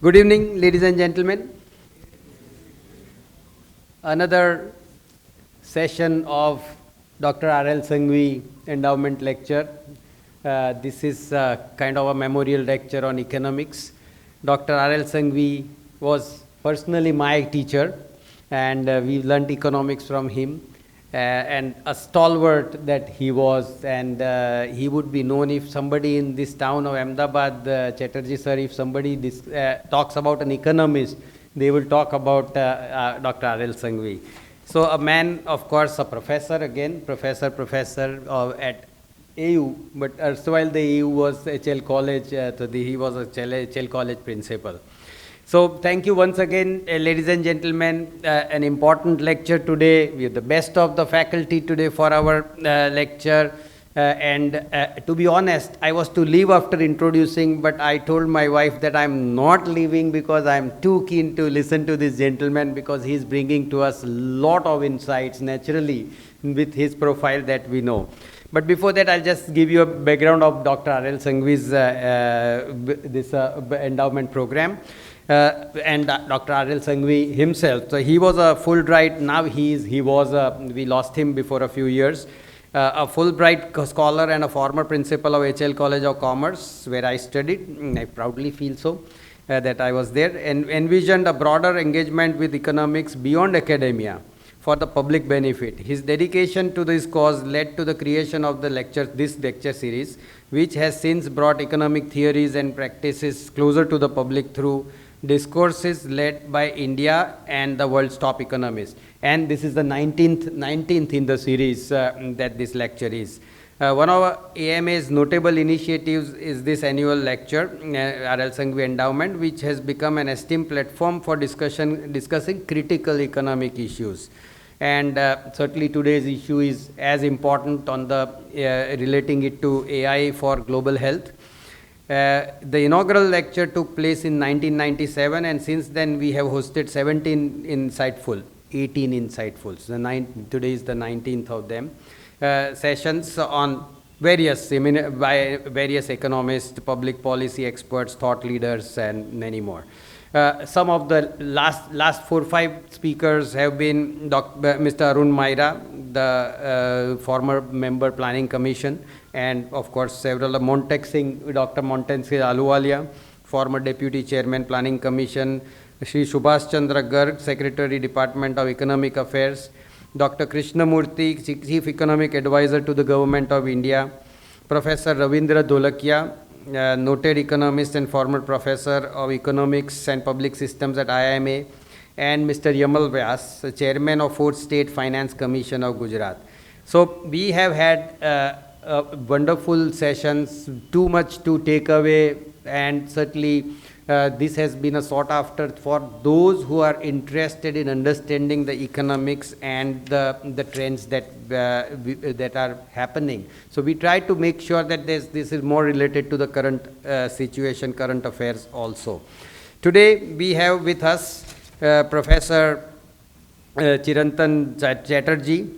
Good evening, ladies and gentlemen. Another session of Dr. R.L. Sanghvi Endowment Lecture. This is kind of a memorial lecture on economics. Dr. R.L. Sanghvi was personally my teacher, and we learned economics from him. And a stalwart that he was, and he would be known if somebody in this town of Ahmedabad, Chatterjee sir, if somebody talks about an economist, they will talk about Dr. R.L. Sanghvi. So a man, of course, a professor again, professor at AU, but erstwhile the AU was HL College, so he was a HL College principal. So thank you once again, ladies and gentlemen. An important lecture today. We have the best of the faculty today for our lecture. And to be honest, I was to leave after introducing, but I told my wife that I'm not leaving because I'm too keen to listen to this gentleman, because he's bringing to us a lot of insights naturally with his profile that we know. But before that, I'll just give you a background of Dr. R.L. Sanghvi's endowment program. And Dr. R.L. Sanghvi himself. So he was a Fulbright. Now we lost him before a few years. A Fulbright scholar and a former principal of HL College of Commerce, where I studied. I proudly feel so that I was there, and envisioned a broader engagement with economics beyond academia for the public benefit. His dedication to this cause led to the creation of this lecture series, which has since brought economic theories and practices closer to the public through discourses led by India and the world's top economists. And this is the 19th in the series that this lecture is. One of AMA's notable initiatives is this annual lecture, R.L. Sanghvi Endowment, which has become an esteemed platform for discussing critical economic issues. And certainly today's issue is as important on the relating it to AI for global health. The inaugural lecture took place in 1997, and since then we have hosted 18 insightfuls. Today is the 19th of them. Sessions on by various economists, public policy experts, thought leaders, and many more. Some of the last 4 or 5 speakers have been Mr. Arun Maira, the former member Planning Commission, and of course several of Dr. Montek Singh Ahluwalia, former Deputy Chairman Planning Commission, Shri Subhash Chandra Garg, Secretary Department of Economic Affairs, Dr. Krishnamurthy, Chief Economic Advisor to the Government of India, Professor Ravindra Dholakia, noted economist and former professor of economics and public systems at IIMA, and Mr. Yamal Vyas, chairman of 4th State Finance Commission of Gujarat. So we have had wonderful sessions, too much to take away, and certainly this has been a sought after for those who are interested in understanding the economics and the trends that are happening. So we try to make sure that this is more related to the current situation, current affairs also. Today we have with us Professor Chirantan Chatterjee,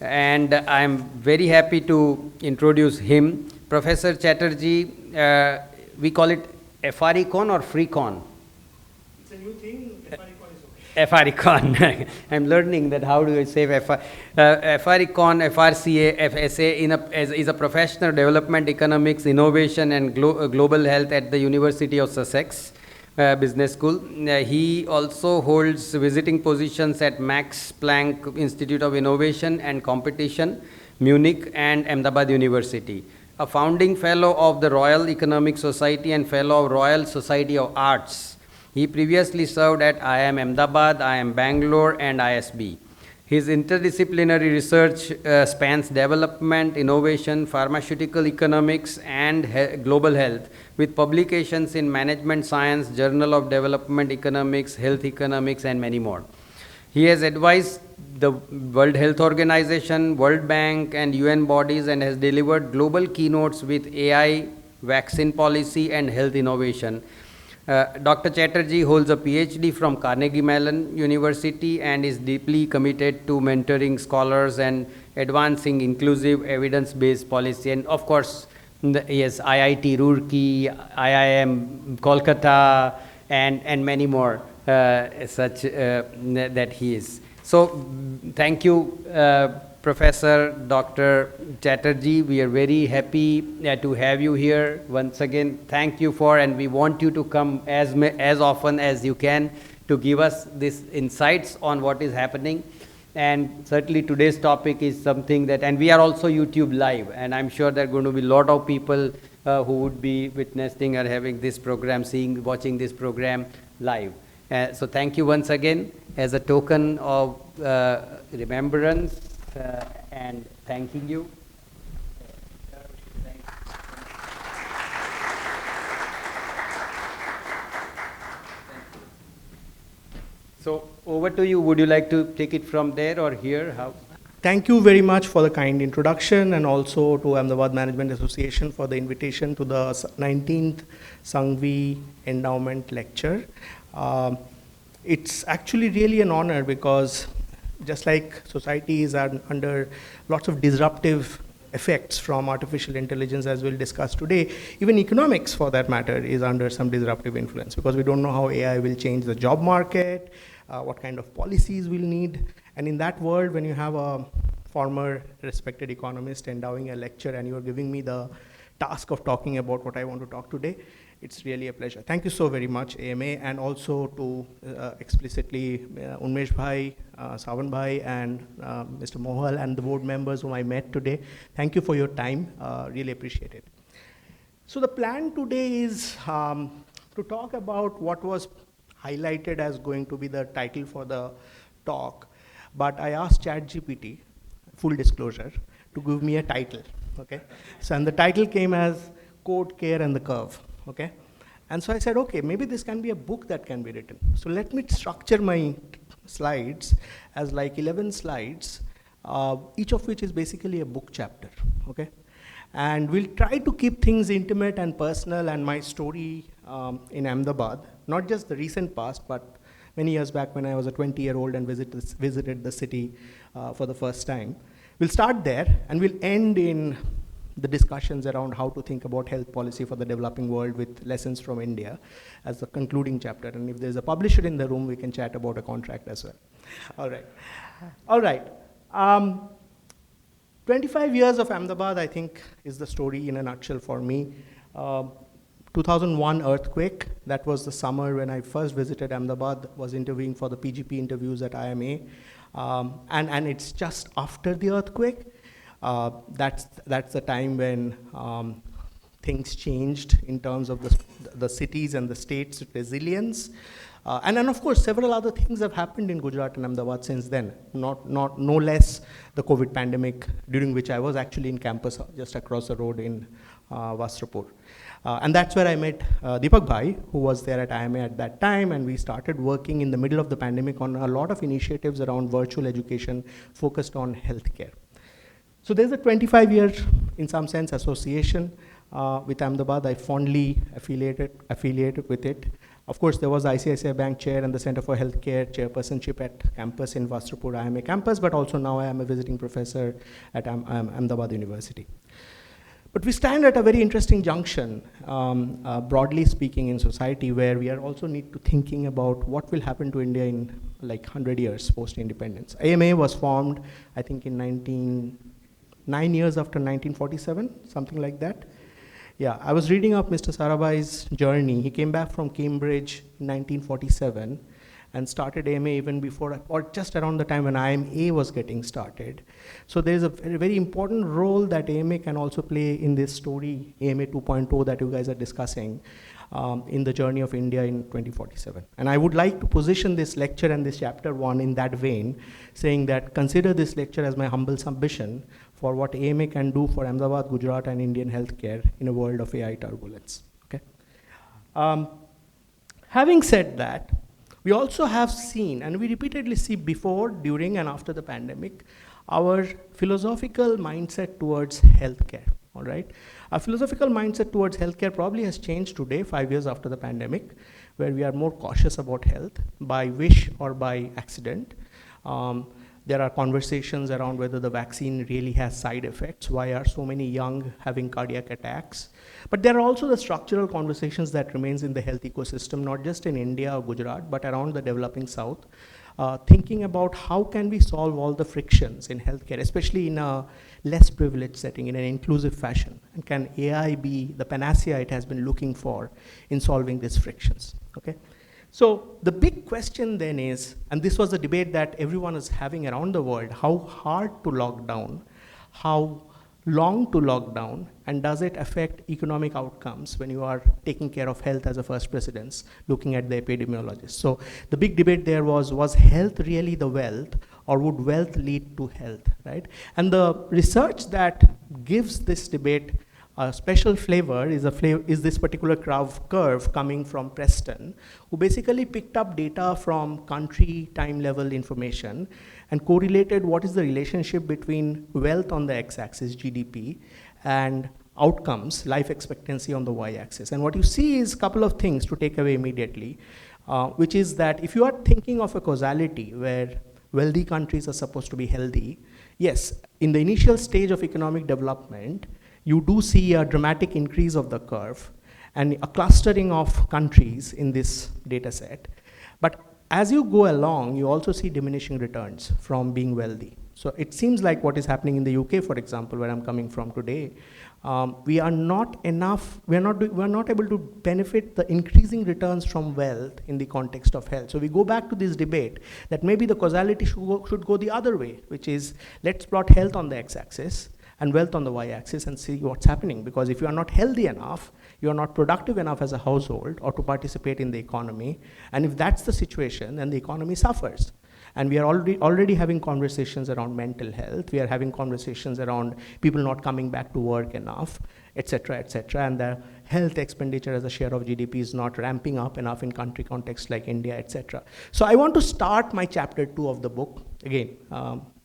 and I am very happy to introduce him. Professor Chatterjee, we call it FRECon or FREECon? It's a new thing. FRECon is okay. FRECon. I'm learning that how do I say FRECon, FRCA, FSA is a professional development, economics, innovation, and global health at the University of Sussex Business School. He also holds visiting positions at Max Planck Institute of Innovation and Competition, Munich, and Ahmedabad University. A founding fellow of the Royal Economic Society and fellow of Royal Society of Arts. He previously served at IIM Ahmedabad, IIM Bangalore, and ISB. His interdisciplinary research spans development, innovation, pharmaceutical economics, and global health, with publications in Management Science, Journal of Development Economics, Health Economics, and many more. He has advised the World Health Organization, World Bank, and UN bodies, and has delivered global keynotes with AI, vaccine policy, and health innovation. Dr. Chatterjee holds a PhD from Carnegie Mellon University and is deeply committed to mentoring scholars and advancing inclusive evidence-based policy. And of course, yes, IIT Roorkee, IIM Kolkata, and many more such that he is. So thank you, Professor Dr. Chatterjee. We are very happy to have you here once again. Thank you for, and we want you to come as often as you can to give us these insights on what is happening. And certainly today's topic is something that, and we are also YouTube live, and I'm sure there are going to be a lot of people who would be witnessing or having this program, watching this program live. So thank you once again as a token of remembrance and thanking you. So over to you. Would you like to take it from there or here? How? Thank you very much for the kind introduction, and also to Ahmedabad Management Association for the invitation to the 19th Sanghvi Endowment Lecture. It's actually really an honor, because just like societies are under lots of disruptive effects from artificial intelligence, as we'll discuss today, even economics for that matter is under some disruptive influence, because we don't know how AI will change the job market, what kind of policies we'll need. And in that world, when you have a former respected economist endowing a lecture and you're giving me the task of talking about what I want to talk today, it's really a pleasure. Thank you so very much, AMA, and also to explicitly Unmesh Bhai, Savan Bhai, and Mr. Mohal, and the board members whom I met today. Thank you for your time. Really appreciate it. So the plan today is to talk about what was highlighted as going to be the title for the talk, but I asked ChatGPT, full disclosure, to give me a title, okay? So, and the title came as Code, Care, and the Curve, okay? And so I said, okay, maybe this can be a book that can be written. So let me structure my slides as like 11 slides, each of which is basically a book chapter, okay? And we'll try to keep things intimate and personal, and my story in Ahmedabad, not just the recent past, but many years back when I was a 20-year-old and visited the city for the first time. We'll start there, and we'll end in the discussions around how to think about health policy for the developing world with lessons from India as the concluding chapter. And if there's a publisher in the room, we can chat about a contract as well. All right. All right. 25 years of Ahmedabad, I think, is the story in a nutshell for me. 2001 earthquake, that was the summer when I first visited Ahmedabad, was interviewing for the PGP interviews at IMA. And it's just after the earthquake. That's the time when things changed in terms of the cities and the state's resilience. And then, of course, several other things have happened in Gujarat and Ahmedabad since then, no less the COVID pandemic, during which I was actually in campus just across the road in Vastrapur. And that's where I met Deepak Bhai, who was there at IMA at that time, and we started working in the middle of the pandemic on a lot of initiatives around virtual education focused on healthcare. So there's a 25-year, in some sense, association with Ahmedabad. I fondly affiliated with it. Of course, there was ICICI Bank chair and the Center for Healthcare chairpersonship at campus in Vastrapur IMA campus, but also now I am a visiting professor at Ahmedabad University. But we stand at a very interesting junction, broadly speaking, in society, where we are also need to thinking about what will happen to India in like 100 years post-independence. AMA was formed, I think, in 9 years after 1947, something like that. Yeah, I was reading up Mr. Sarabhai's journey. He came back from Cambridge in 1947 and started AMA even before, or just around the time when IMA was getting started. So there's a very, very important role that AMA can also play in this story, AMA 2.0 that you guys are discussing, in the journey of India in 2047. And I would like to position this lecture and this chapter 1 in that vein, saying that consider this lecture as my humble submission for what AMA can do for Ahmedabad, Gujarat, and Indian healthcare in a world of AI turbulence. Okay. Having said that, we also have seen, and we repeatedly see before, during, and after the pandemic, our philosophical mindset towards healthcare. All right. Our philosophical mindset towards healthcare probably has changed today, 5 years after the pandemic, where we are more cautious about health by wish or by accident. There are conversations around whether the vaccine really has side effects. Why are so many young having cardiac attacks? But there are also the structural conversations that remains in the health ecosystem, not just in India or Gujarat, but around the developing South, thinking about how can we solve all the frictions in healthcare, especially in a less privileged setting, in an inclusive fashion. And can AI be the panacea it has been looking for in solving these frictions, okay? So the big question then is, and this was a debate that everyone is having around the world, how hard to lock down, how long to lock down, and does it affect economic outcomes when you are taking care of health as a first precedence, looking at the epidemiologists. So the big debate there was health really the wealth, or would wealth lead to health, right? And the research that gives this debate a special flavor is this particular curve coming from Preston, who basically picked up data from country time level information and correlated what is the relationship between wealth on the x-axis, GDP, and outcomes, life expectancy on the y-axis. And what you see is a couple of things to take away immediately, which is that if you are thinking of a causality where wealthy countries are supposed to be healthy, yes, in the initial stage of economic development, you do see a dramatic increase of the curve and a clustering of countries in this data set. But as you go along, you also see diminishing returns from being wealthy. So it seems like what is happening in the UK, for example, where I'm coming from today, we are not able to benefit the increasing returns from wealth in the context of health. So we go back to this debate that maybe the causality should go the other way, which is let's plot health on the x-axis and wealth on the y-axis and see what's happening. Because if you are not healthy enough, you are not productive enough as a household or to participate in the economy. And if that's the situation, then the economy suffers. And we are already having conversations around mental health. We are having conversations around people not coming back to work enough, et cetera, and the health expenditure as a share of GDP is not ramping up enough in country contexts like India, et cetera. So I want to start my chapter 2 of the book. Again,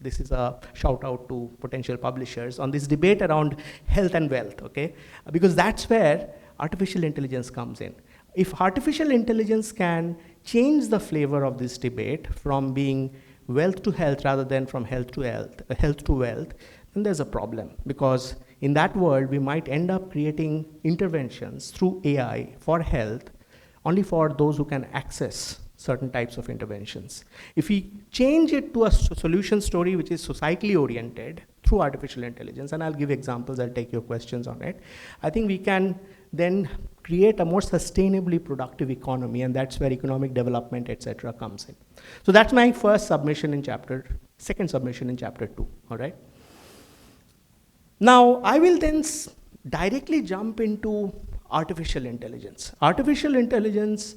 this is a shout out to potential publishers on this debate around health and wealth, okay? Because that's where artificial intelligence comes in. If artificial intelligence can change the flavor of this debate from being wealth to health rather than from health to wealth, then there's a problem. Because in that world, we might end up creating interventions through AI for health only for those who can access certain types of interventions. If we change it to a solution story which is societally oriented through artificial intelligence, and I'll give examples, I'll take your questions on it, I think we can then create a more sustainably productive economy, and that's where economic development, et cetera, comes in. So that's my first submission in second submission in chapter 2, all right? Now, I will then directly jump into artificial intelligence. Artificial intelligence,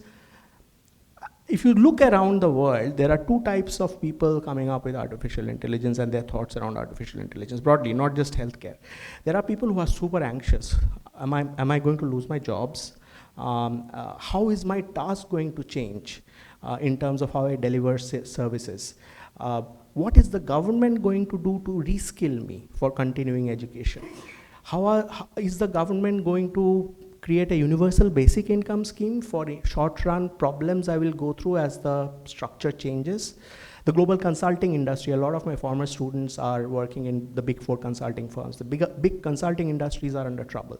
if you look around the world, there are two types of people coming up with artificial intelligence and their thoughts around artificial intelligence, broadly, not just healthcare. There are people who are super anxious. Am I going to lose my jobs? How is my task going to change in terms of how I deliver services? What is the government going to do to reskill me for continuing education? How is the government going to create a universal basic income scheme for short-run problems I will go through as the structure changes? The global consulting industry, a lot of my former students are working in the big 4 consulting firms. The big consulting industries are under trouble.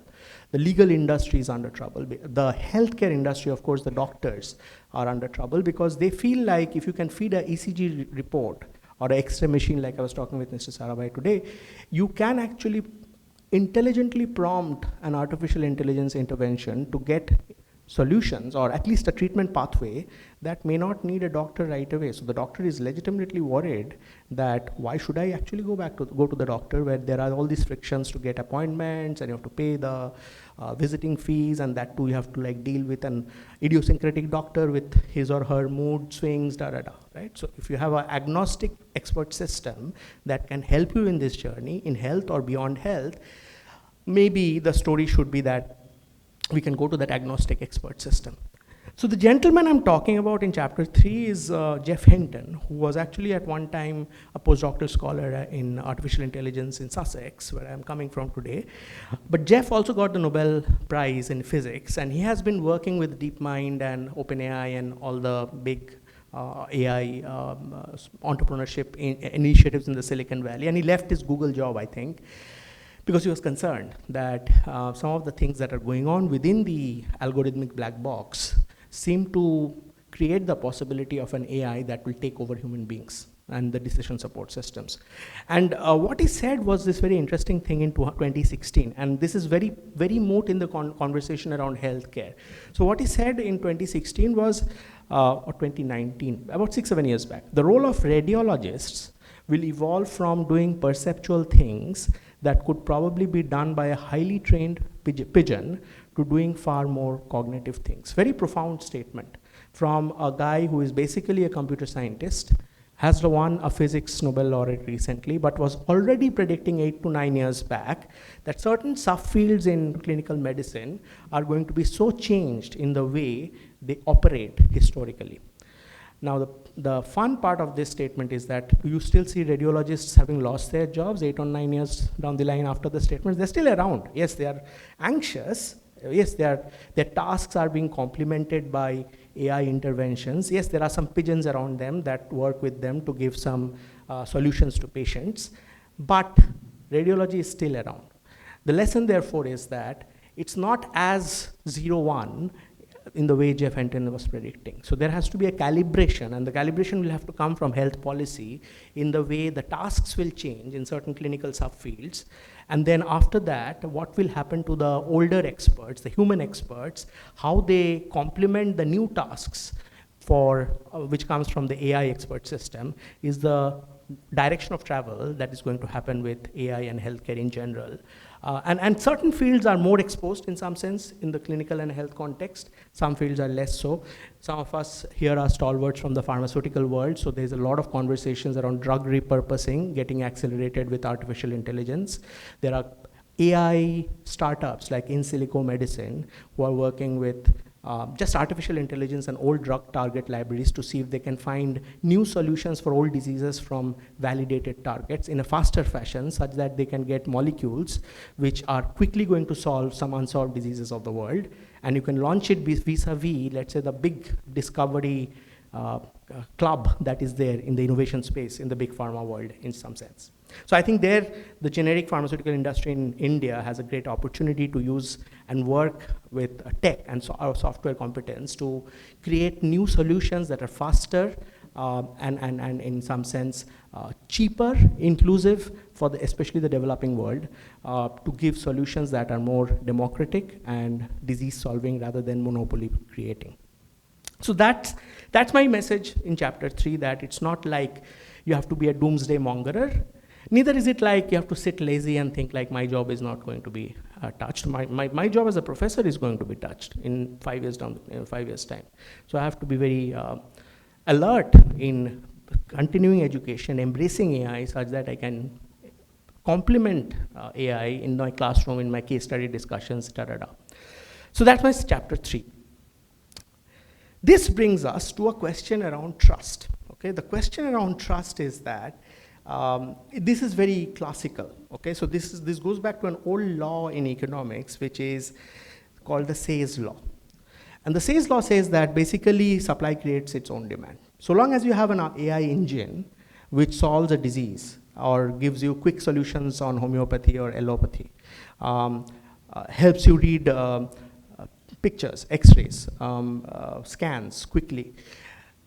The legal industry is under trouble. The healthcare industry, of course, the doctors are under trouble because they feel like if you can feed an ECG report or an X-ray machine like I was talking with Mr. Sarabhai today, you can actually intelligently prompt an artificial intelligence intervention to get solutions or at least a treatment pathway that may not need a doctor right away. So the doctor is legitimately worried that why should I actually go to the doctor where there are all these frictions to get appointments and you have to pay the visiting fees, and that too you have to like deal with an idiosyncratic doctor with his or her mood swings, right? So if you have an agnostic expert system that can help you in this journey in health or beyond health, maybe the story should be that we can go to that agnostic expert system. So the gentleman I'm talking about in chapter 3 is Jeff Hinton, who was actually at one time a postdoctoral scholar in artificial intelligence in Sussex, where I'm coming from today. But Jeff also got the Nobel Prize in physics, and he has been working with DeepMind and OpenAI and all the big AI entrepreneurship initiatives in the Silicon Valley, and he left his Google job, I think, because he was concerned that some of the things that are going on within the algorithmic black box seem to create the possibility of an AI that will take over human beings and the decision support systems. And what he said was this very interesting thing in 2016, and this is very, very moot in the conversation around healthcare. So what he said in 2016 was, or 2019, about 6-7 years back, the role of radiologists will evolve from doing perceptual things that could probably be done by a highly trained pigeon to doing far more cognitive things. Very profound statement from a guy who is basically a computer scientist, has won a physics Nobel laureate recently, but was already predicting 8 to 9 years back that certain subfields in clinical medicine are going to be so changed in the way they operate historically. Now, the fun part of this statement is that you still see radiologists having lost their jobs 8 or 9 years down the line after the statement. They're still around. Yes, they are anxious. Yes, their tasks are being complemented by AI interventions. Yes, there are some pigeons around them that work with them to give some solutions to patients, but radiology is still around. The lesson, therefore, is that it's not as 0-1 in the way Jeff Hinton was predicting. So there has to be a calibration, and the calibration will have to come from health policy in the way the tasks will change in certain clinical subfields. And then after that, what will happen to the older experts, the human experts, how they complement the new tasks for which comes from the AI expert system is the direction of travel that is going to happen with AI and healthcare in general. And certain fields are more exposed in some sense in the clinical and health context. Some fields are less so. Some of us here are stalwarts from the pharmaceutical world, so there's a lot of conversations around drug repurposing getting accelerated with artificial intelligence. There are AI startups like In Silico Medicine who are working with just artificial intelligence and old drug target libraries to see if they can find new solutions for old diseases from validated targets in a faster fashion such that they can get molecules which are quickly going to solve some unsolved diseases of the world. And you can launch it vis-a-vis, let's say, the big discovery club that is there in the innovation space in the big pharma world in some sense. So I think there, the generic pharmaceutical industry in India has a great opportunity to use and work with tech and our software competence to create new solutions that are faster and in some sense cheaper, inclusive for especially the developing world, to give solutions that are more democratic and disease solving rather than monopoly creating. So that's my message in chapter 3, that it's not like you have to be a doomsday mongerer. Neither is it like you have to sit lazy and think like my job is not going to be touched. My job as a professor is going to be touched in 5 years time. So I have to be very alert in continuing education, embracing AI such that I can complement AI in my classroom, in my case study discussions, So that's my chapter 3. This brings us to a question around trust. Okay, the question around trust is that this is very classical. Okay, so this goes back to an old law in economics, which is called the Say's law. And the Say's law says that basically supply creates its own demand. So long as you have an AI engine which solves a disease or gives you quick solutions on homeopathy or allopathy, helps you read pictures, x-rays, scans quickly,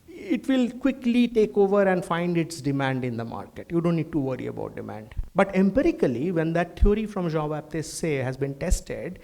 it will quickly take over and find its demand in the market. You don't need to worry about demand. But empirically, when that theory from Jean-Baptiste Say has been tested,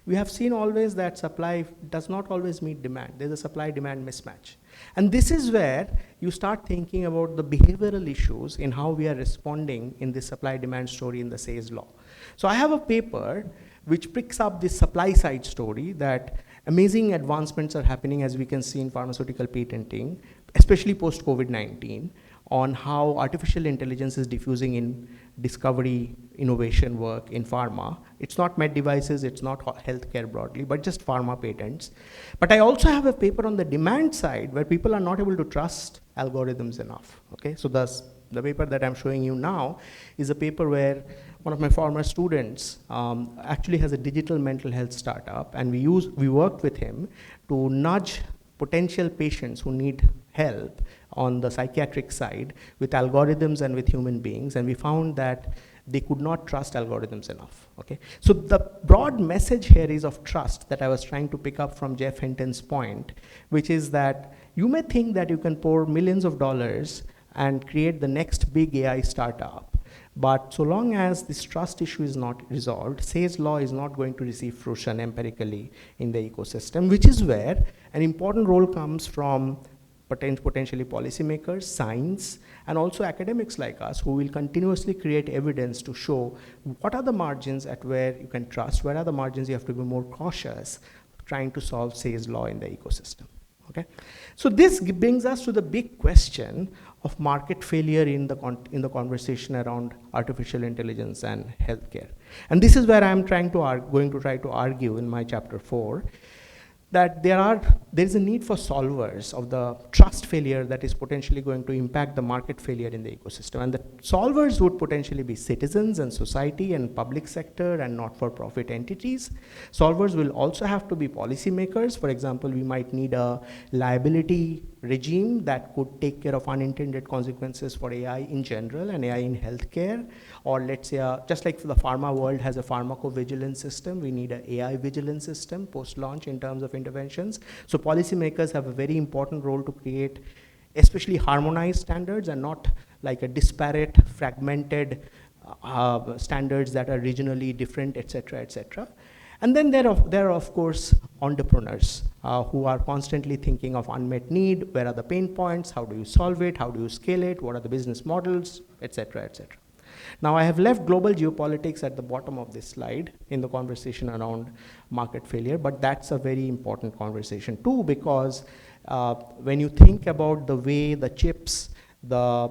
we have seen always that supply does not always meet demand. There's a supply-demand mismatch. And this is where you start thinking about the behavioral issues in how we are responding in this supply-demand story in the Say's law. So I have a paper which picks up this supply-side story that amazing advancements are happening, as we can see in pharmaceutical patenting, especially post-COVID-19, on how artificial intelligence is diffusing in discovery, innovation work in pharma. It's not med devices, it's not healthcare broadly, but just pharma patents. But I also have a paper on the demand side where people are not able to trust algorithms enough. Okay, so the paper that I'm showing you now is a paper where one of my former students actually has a digital mental health startup, and we worked with him to nudge potential patients who need help on the psychiatric side with algorithms and with human beings, and we found that they could not trust algorithms enough, okay? So the broad message here is of trust that I was trying to pick up from Jeff Hinton's point, which is that you may think that you can pour millions of dollars and create the next big AI startup, but so long as this trust issue is not resolved, Say's law is not going to receive fruition empirically in the ecosystem, which is where an important role comes from potentially policymakers, science, and also academics like us who will continuously create evidence to show what are the margins at where you can trust, where are the margins you have to be more cautious trying to solve Say's law in the ecosystem. Okay? So this brings us to the big question of market failure in the conversation around artificial intelligence and healthcare. And this is where I'm going to try to argue in my chapter 4 that there is a need for solvers of the trust failure that is potentially going to impact the market failure in the ecosystem. And the solvers would potentially be citizens and society and public sector and not-for-profit entities. Solvers will also have to be policymakers. For example, we might need a liability regime that could take care of unintended consequences for AI in general and AI in healthcare. Or let's say, just like the pharma world has a pharmacovigilance system, we need an AI vigilance system post-launch in terms of interventions. So policymakers have a very important role to create especially harmonized standards and not like a disparate, fragmented standards that are regionally different, et cetera, et cetera. And then there are of course, entrepreneurs who are constantly thinking of unmet need, where are the pain points, how do you solve it, how do you scale it, what are the business models, et cetera, et cetera. Now, I have left global geopolitics at the bottom of this slide in the conversation around market failure, but that's a very important conversation too, because when you think about the way the chips, the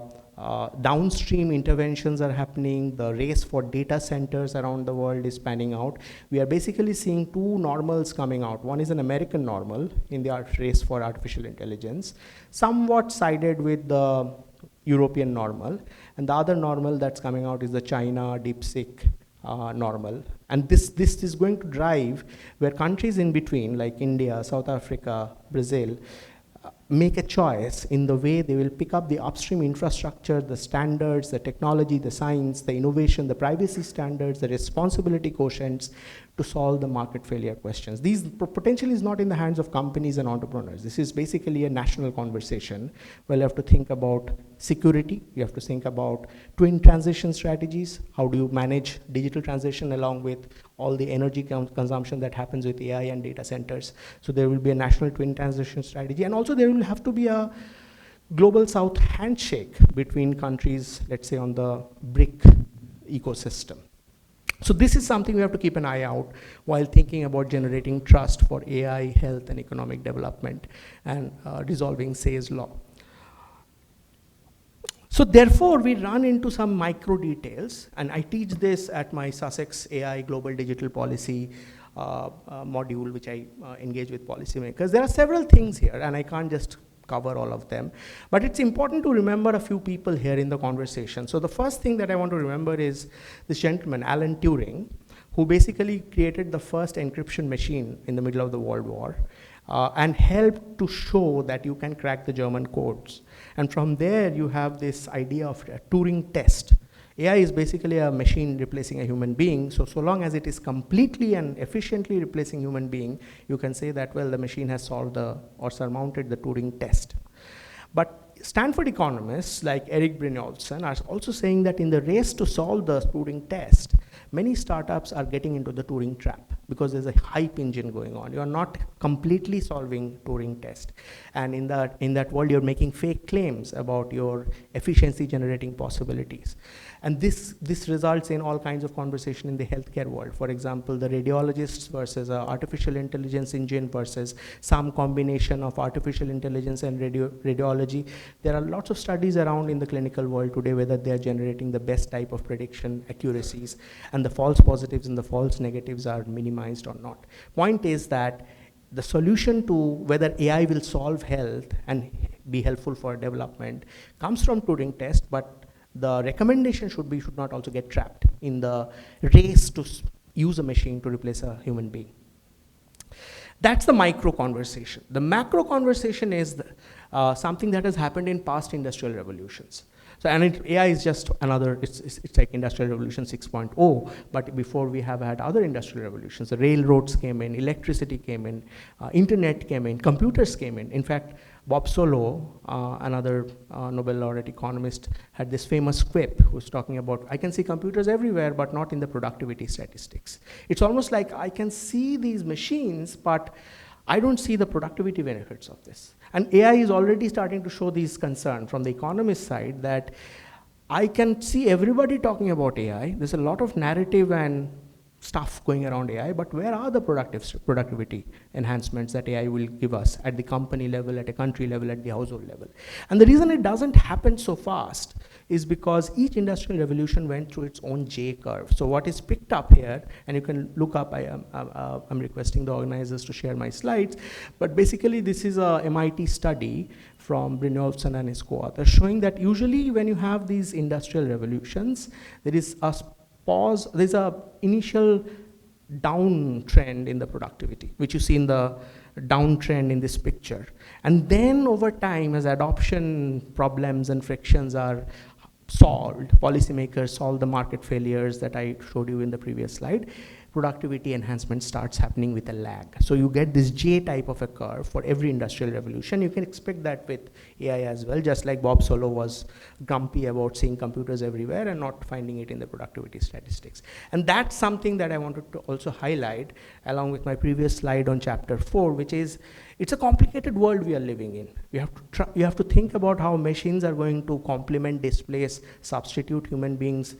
downstream interventions are happening, the race for data centers around the world is panning out. We are basically seeing two normals coming out. One is an American normal in the race for artificial intelligence, somewhat sided with the European normal, and the other normal that's coming out is the China DeepSeek normal. And this is going to drive where countries in between, like India, South Africa, Brazil, make a choice in the way they will pick up the upstream infrastructure, the standards, the technology, the science, the innovation, the privacy standards, the responsibility quotients to solve the market failure questions. These potentially is not in the hands of companies and entrepreneurs. This is basically a national conversation where you have to think about security, you have to think about twin transition strategies, how do you manage digital transition along with all the energy consumption that happens with AI and data centers. So there will be a national twin transition strategy, and also there will have to be a global South handshake between countries, let's say on the BRIC ecosystem. So this is something we have to keep an eye out while thinking about generating trust for AI, health, and economic development, and resolving Say's law. So therefore, we run into some micro details, and I teach this at my Sussex AI Global Digital Policy module, which I engage with policymakers. There are several things here, and I can't just cover all of them. But it's important to remember a few people here in the conversation. So the first thing that I want to remember is this gentleman, Alan Turing, who basically created the first encryption machine in the middle of the World War and helped to show that you can crack the German codes. And from there, you have this idea of a Turing test. AI is basically a machine replacing a human being. So long as it is completely and efficiently replacing human being, you can say that, well, the machine has solved or surmounted the Turing test. But Stanford economists like Eric Brynjolfsson are also saying that in the race to solve the Turing test, many startups are getting into the Turing trap because there's a hype engine going on. You're not completely solving Turing test. And in that world, you're making fake claims about your efficiency generating possibilities. And this results in all kinds of conversation in the healthcare world. For example, the radiologists versus artificial intelligence engine versus some combination of artificial intelligence and radiology. There are lots of studies around in the clinical world today whether they are generating the best type of prediction accuracies, and the false positives and the false negatives are minimized or not. Point is that the solution to whether AI will solve health and be helpful for development comes from Turing test, but the recommendation should not also get trapped in the race to use a machine to replace a human being. That's the micro conversation. The macro conversation is something that has happened in past industrial revolutions. So, and AI is just another, it's like Industrial Revolution 6.0, but before we have had other industrial revolutions. The railroads came in, electricity came in, internet came in, computers came in. In fact, Bob Solow, another Nobel laureate economist, had this famous quip who's talking about, I can see computers everywhere, but not in the productivity statistics. It's almost like I can see these machines, but I don't see the productivity benefits of this. And AI is already starting to show these concerns from the economist side that I can see everybody talking about AI. There's a lot of narrative and stuff going around AI, but where are the productivity enhancements that AI will give us at the company level, at a country level, at the household level? And the reason it doesn't happen so fast is because each industrial revolution went through its own J curve. So what is picked up here, and you can look up, I'm requesting the organizers to share my slides, but basically this is a MIT study from Brynjolfsson and his co-authors showing that usually when you have these industrial revolutions, there is a pause, there's a initial downtrend in the productivity, which you see in the downtrend in this picture. And then over time, as adoption problems and frictions are solved, policymakers solve the market failures that I showed you in the previous slide, productivity enhancement starts happening with a lag. So you get this J type of a curve for every industrial revolution. You can expect that with AI as well, just like Bob Solow was grumpy about seeing computers everywhere and not finding it in the productivity statistics. And that's something that I wanted to also highlight along with my previous slide on chapter 4, which is it's a complicated world we are living in. You have to think about how machines are going to complement, displace, substitute human beings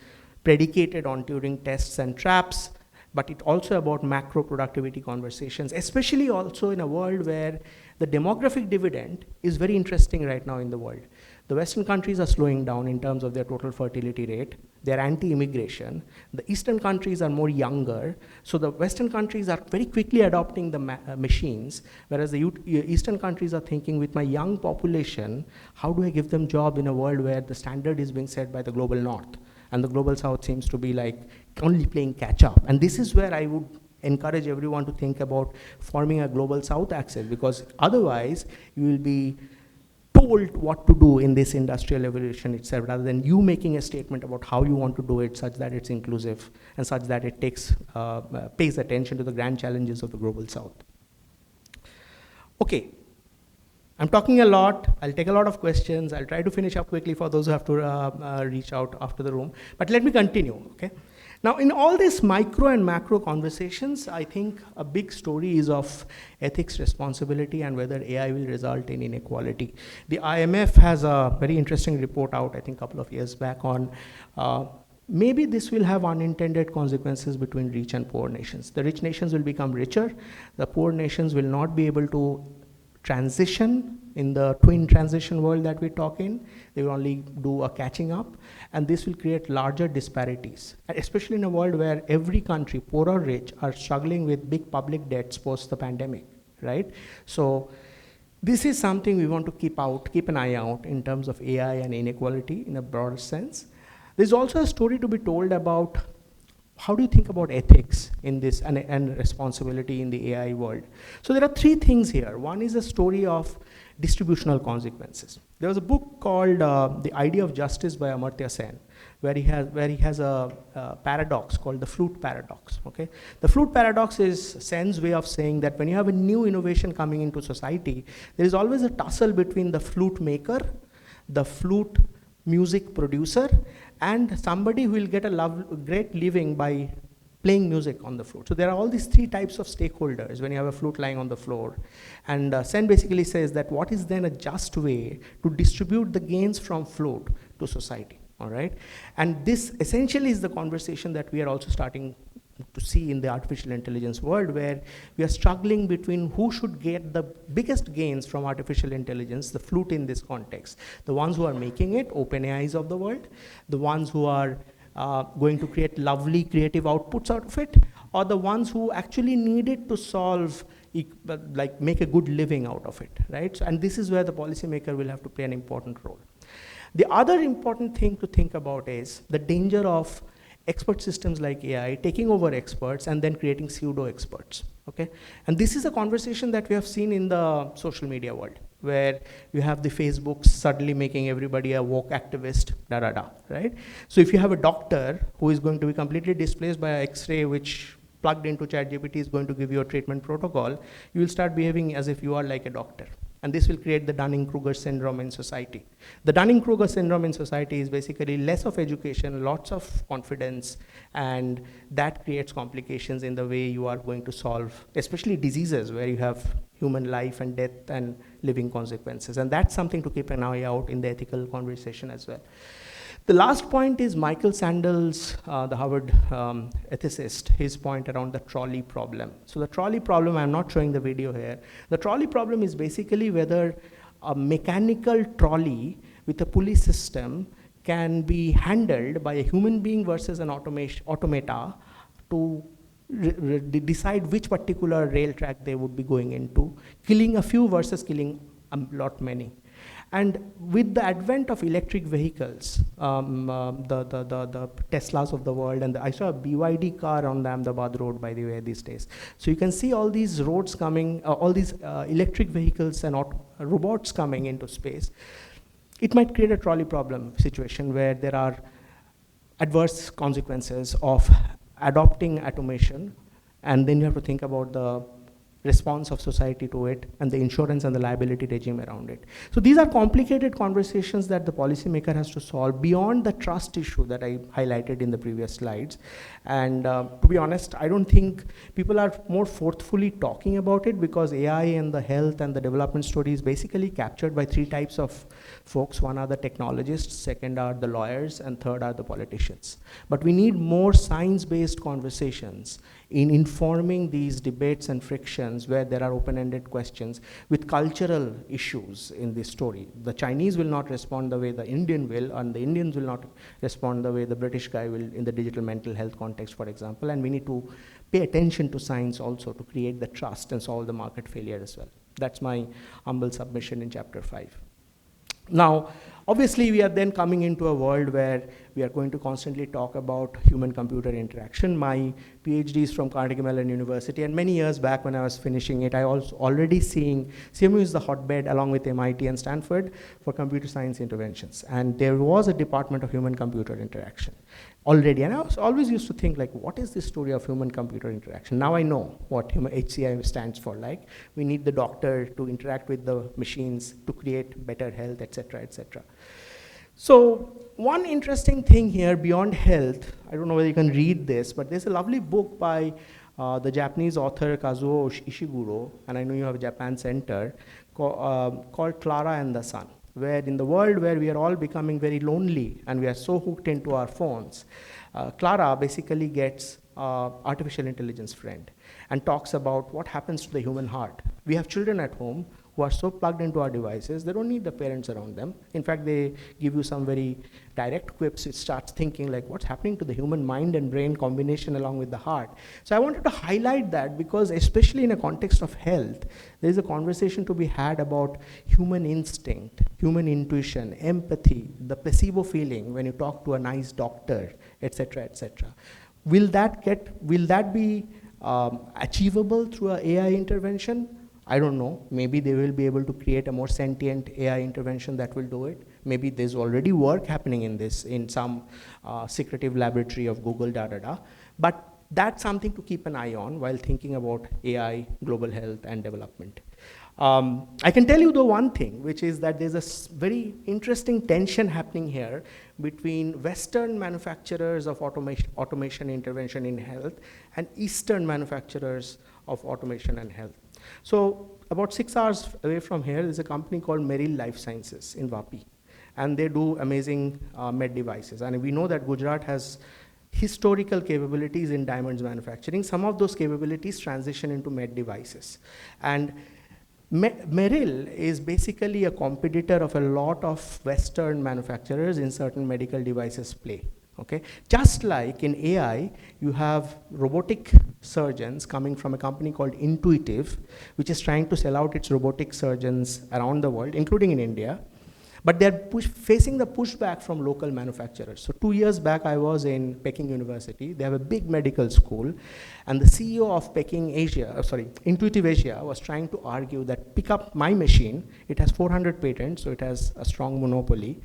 predicated on Turing tests and traps, but it's also about macro productivity conversations, especially also in a world where the demographic dividend is very interesting right now in the world. The Western countries are slowing down in terms of their total fertility rate. They're anti-immigration. The Eastern countries are more younger. So the Western countries are very quickly adopting the machines, whereas the Eastern countries are thinking, with my young population, how do I give them job in a world where the standard is being set by the global North? And the global South seems to be like only playing catch up. And this is where I would encourage everyone to think about forming a global South axis, because otherwise you will be told what to do in this industrial revolution itself, rather than you making a statement about how you want to do it such that it's inclusive and such that it pays attention to the grand challenges of the global South. Okay. I'm talking a lot. I'll take a lot of questions. I'll try to finish up quickly for those who have to reach out after the room. But let me continue, okay? Now, in all these micro and macro conversations, I think a big story is of ethics, responsibility, and whether AI will result in inequality. The IMF has a very interesting report out, I think, a couple of years back on maybe this will have unintended consequences between rich and poor nations. The rich nations will become richer. The poor nations will not be able to transition in the twin transition world that we talk in. They will only do a catching up, and this will create larger disparities, especially in a world where every country, poor or rich, are struggling with big public debts post the pandemic, right? So this is something we want to keep an eye out in terms of AI and inequality in a broader sense. There's also a story to be told about how do you think about ethics in this and responsibility in the AI world? So there are three things here. One is a story of distributional consequences. There was a book called The Idea of Justice by Amartya Sen, where he has a paradox called the flute paradox, okay? The flute paradox is Sen's way of saying that when you have a new innovation coming into society, there is always a tussle between the flute maker, the flute music producer, and somebody who will get a great living by playing music on the flute. So there are all these three types of stakeholders when you have a flute lying on the floor. And Sen basically says that what is then a just way to distribute the gains from flute to society, all right? And this essentially is the conversation that we are also starting to see in the artificial intelligence world, where we are struggling between who should get the biggest gains from artificial intelligence, the flute in this context. The ones who are making it, OpenAIs of the world, the ones who are going to create lovely creative outputs out of it, or the ones who actually need it to solve, like make a good living out of it, right? So, and this is where the policymaker will have to play an important role. The other important thing to think about is the danger of expert systems like AI taking over experts and then creating pseudo experts. Okay, and this is a conversation that we have seen in the social media world, where you have the Facebooks suddenly making everybody a woke activist, right? So if you have a doctor who is going to be completely displaced by an X-ray which plugged into ChatGPT is going to give you a treatment protocol, you will start behaving as if you are like a doctor. And this will create the Dunning-Kruger syndrome in society. The Dunning-Kruger syndrome in society is basically less of education, lots of confidence, and that creates complications in the way you are going to solve, especially diseases where you have human life and death and living consequences. And that's something to keep an eye out in the ethical conversation as well. The last point is Michael Sandel's, the Harvard ethicist, his point around the trolley problem. So the trolley problem, I'm not showing the video here. The trolley problem is basically whether a mechanical trolley with a pulley system can be handled by a human being versus an automata to decide which particular rail track they would be going into, killing a few versus killing a lot many. And with the advent of electric vehicles, the Teslas of the world, and I saw a BYD car on the Ahmedabad road, by the way, these days. So you can see all these roads coming, all these electric vehicles and robots coming into space. It might create a trolley problem situation where there are adverse consequences of adopting automation, and then you have to think about the response of society to it and the insurance and the liability regime around it. So these are complicated conversations that the policymaker has to solve beyond the trust issue that I highlighted in the previous slides. And to be honest, I don't think people are more forthfully talking about it because AI and the health and the development story is basically captured by three types of folks. One are the technologists, second are the lawyers, and third are the politicians. But we need more science-based conversations in informing these debates and frictions where there are open-ended questions with cultural issues in this story. The Chinese will not respond the way the Indian will, and the Indians will not respond the way the British guy will in the digital mental health context, for example, and we need to pay attention to science also to create the trust and solve the market failure as well. That's my humble submission in chapter 5. Now, obviously, we are then coming into a world where we are going to constantly talk about human-computer interaction. My PhD is from Carnegie Mellon University, and many years back when I was finishing it, I was already seeing CMU is the hotbed along with MIT and Stanford for computer science interventions. And there was a department of human-computer interaction already. And I was always used to think, like, what is this story of human-computer interaction? Now I know what HCI stands for. Like, we need the doctor to interact with the machines to create better health, et cetera, et cetera. So one interesting thing here beyond health, I don't know whether you can read this, but there's a lovely book by the Japanese author Kazuo Ishiguro, and I know you have a Japan Center, called Clara and the Sun, where in the world where we are all becoming very lonely and we are so hooked into our phones, Clara basically gets artificial intelligence friend and talks about what happens to the human heart. We have children at home who are so plugged into our devices, they don't need the parents around them. In fact, they give you some very direct quips. It starts thinking like what's happening to the human mind and brain combination along with the heart. So I wanted to highlight that because especially in a context of health, there is a conversation to be had about human instinct, human intuition, empathy, the placebo feeling when you talk to a nice doctor, et cetera, et cetera. Will that be achievable through an AI intervention? I don't know. Maybe they will be able to create a more sentient AI intervention that will do it. Maybe there's already work happening in this in some secretive laboratory of Google, But that's something to keep an eye on while thinking about AI, global health, and development. I can tell you the one thing, which is that there's a very interesting tension happening here between Western manufacturers of automation intervention in health and Eastern manufacturers of automation and health. So about 6 hours away from here is a company called Merrill Life Sciences in Vapi, and they do amazing med devices. And we know that Gujarat has historical capabilities in diamonds manufacturing. Some of those capabilities transition into med devices. And Merrill is basically a competitor of a lot of Western manufacturers in certain medical devices play. Okay? Just like in AI, you have robotic surgeons coming from a company called Intuitive, which is trying to sell out its robotic surgeons around the world, including in India. But they're facing the pushback from local manufacturers. So 2 years back, I was in Peking University. They have a big medical school, and the CEO of Intuitive Asia was trying to argue that pick up my machine, it has 400 patents, so it has a strong monopoly,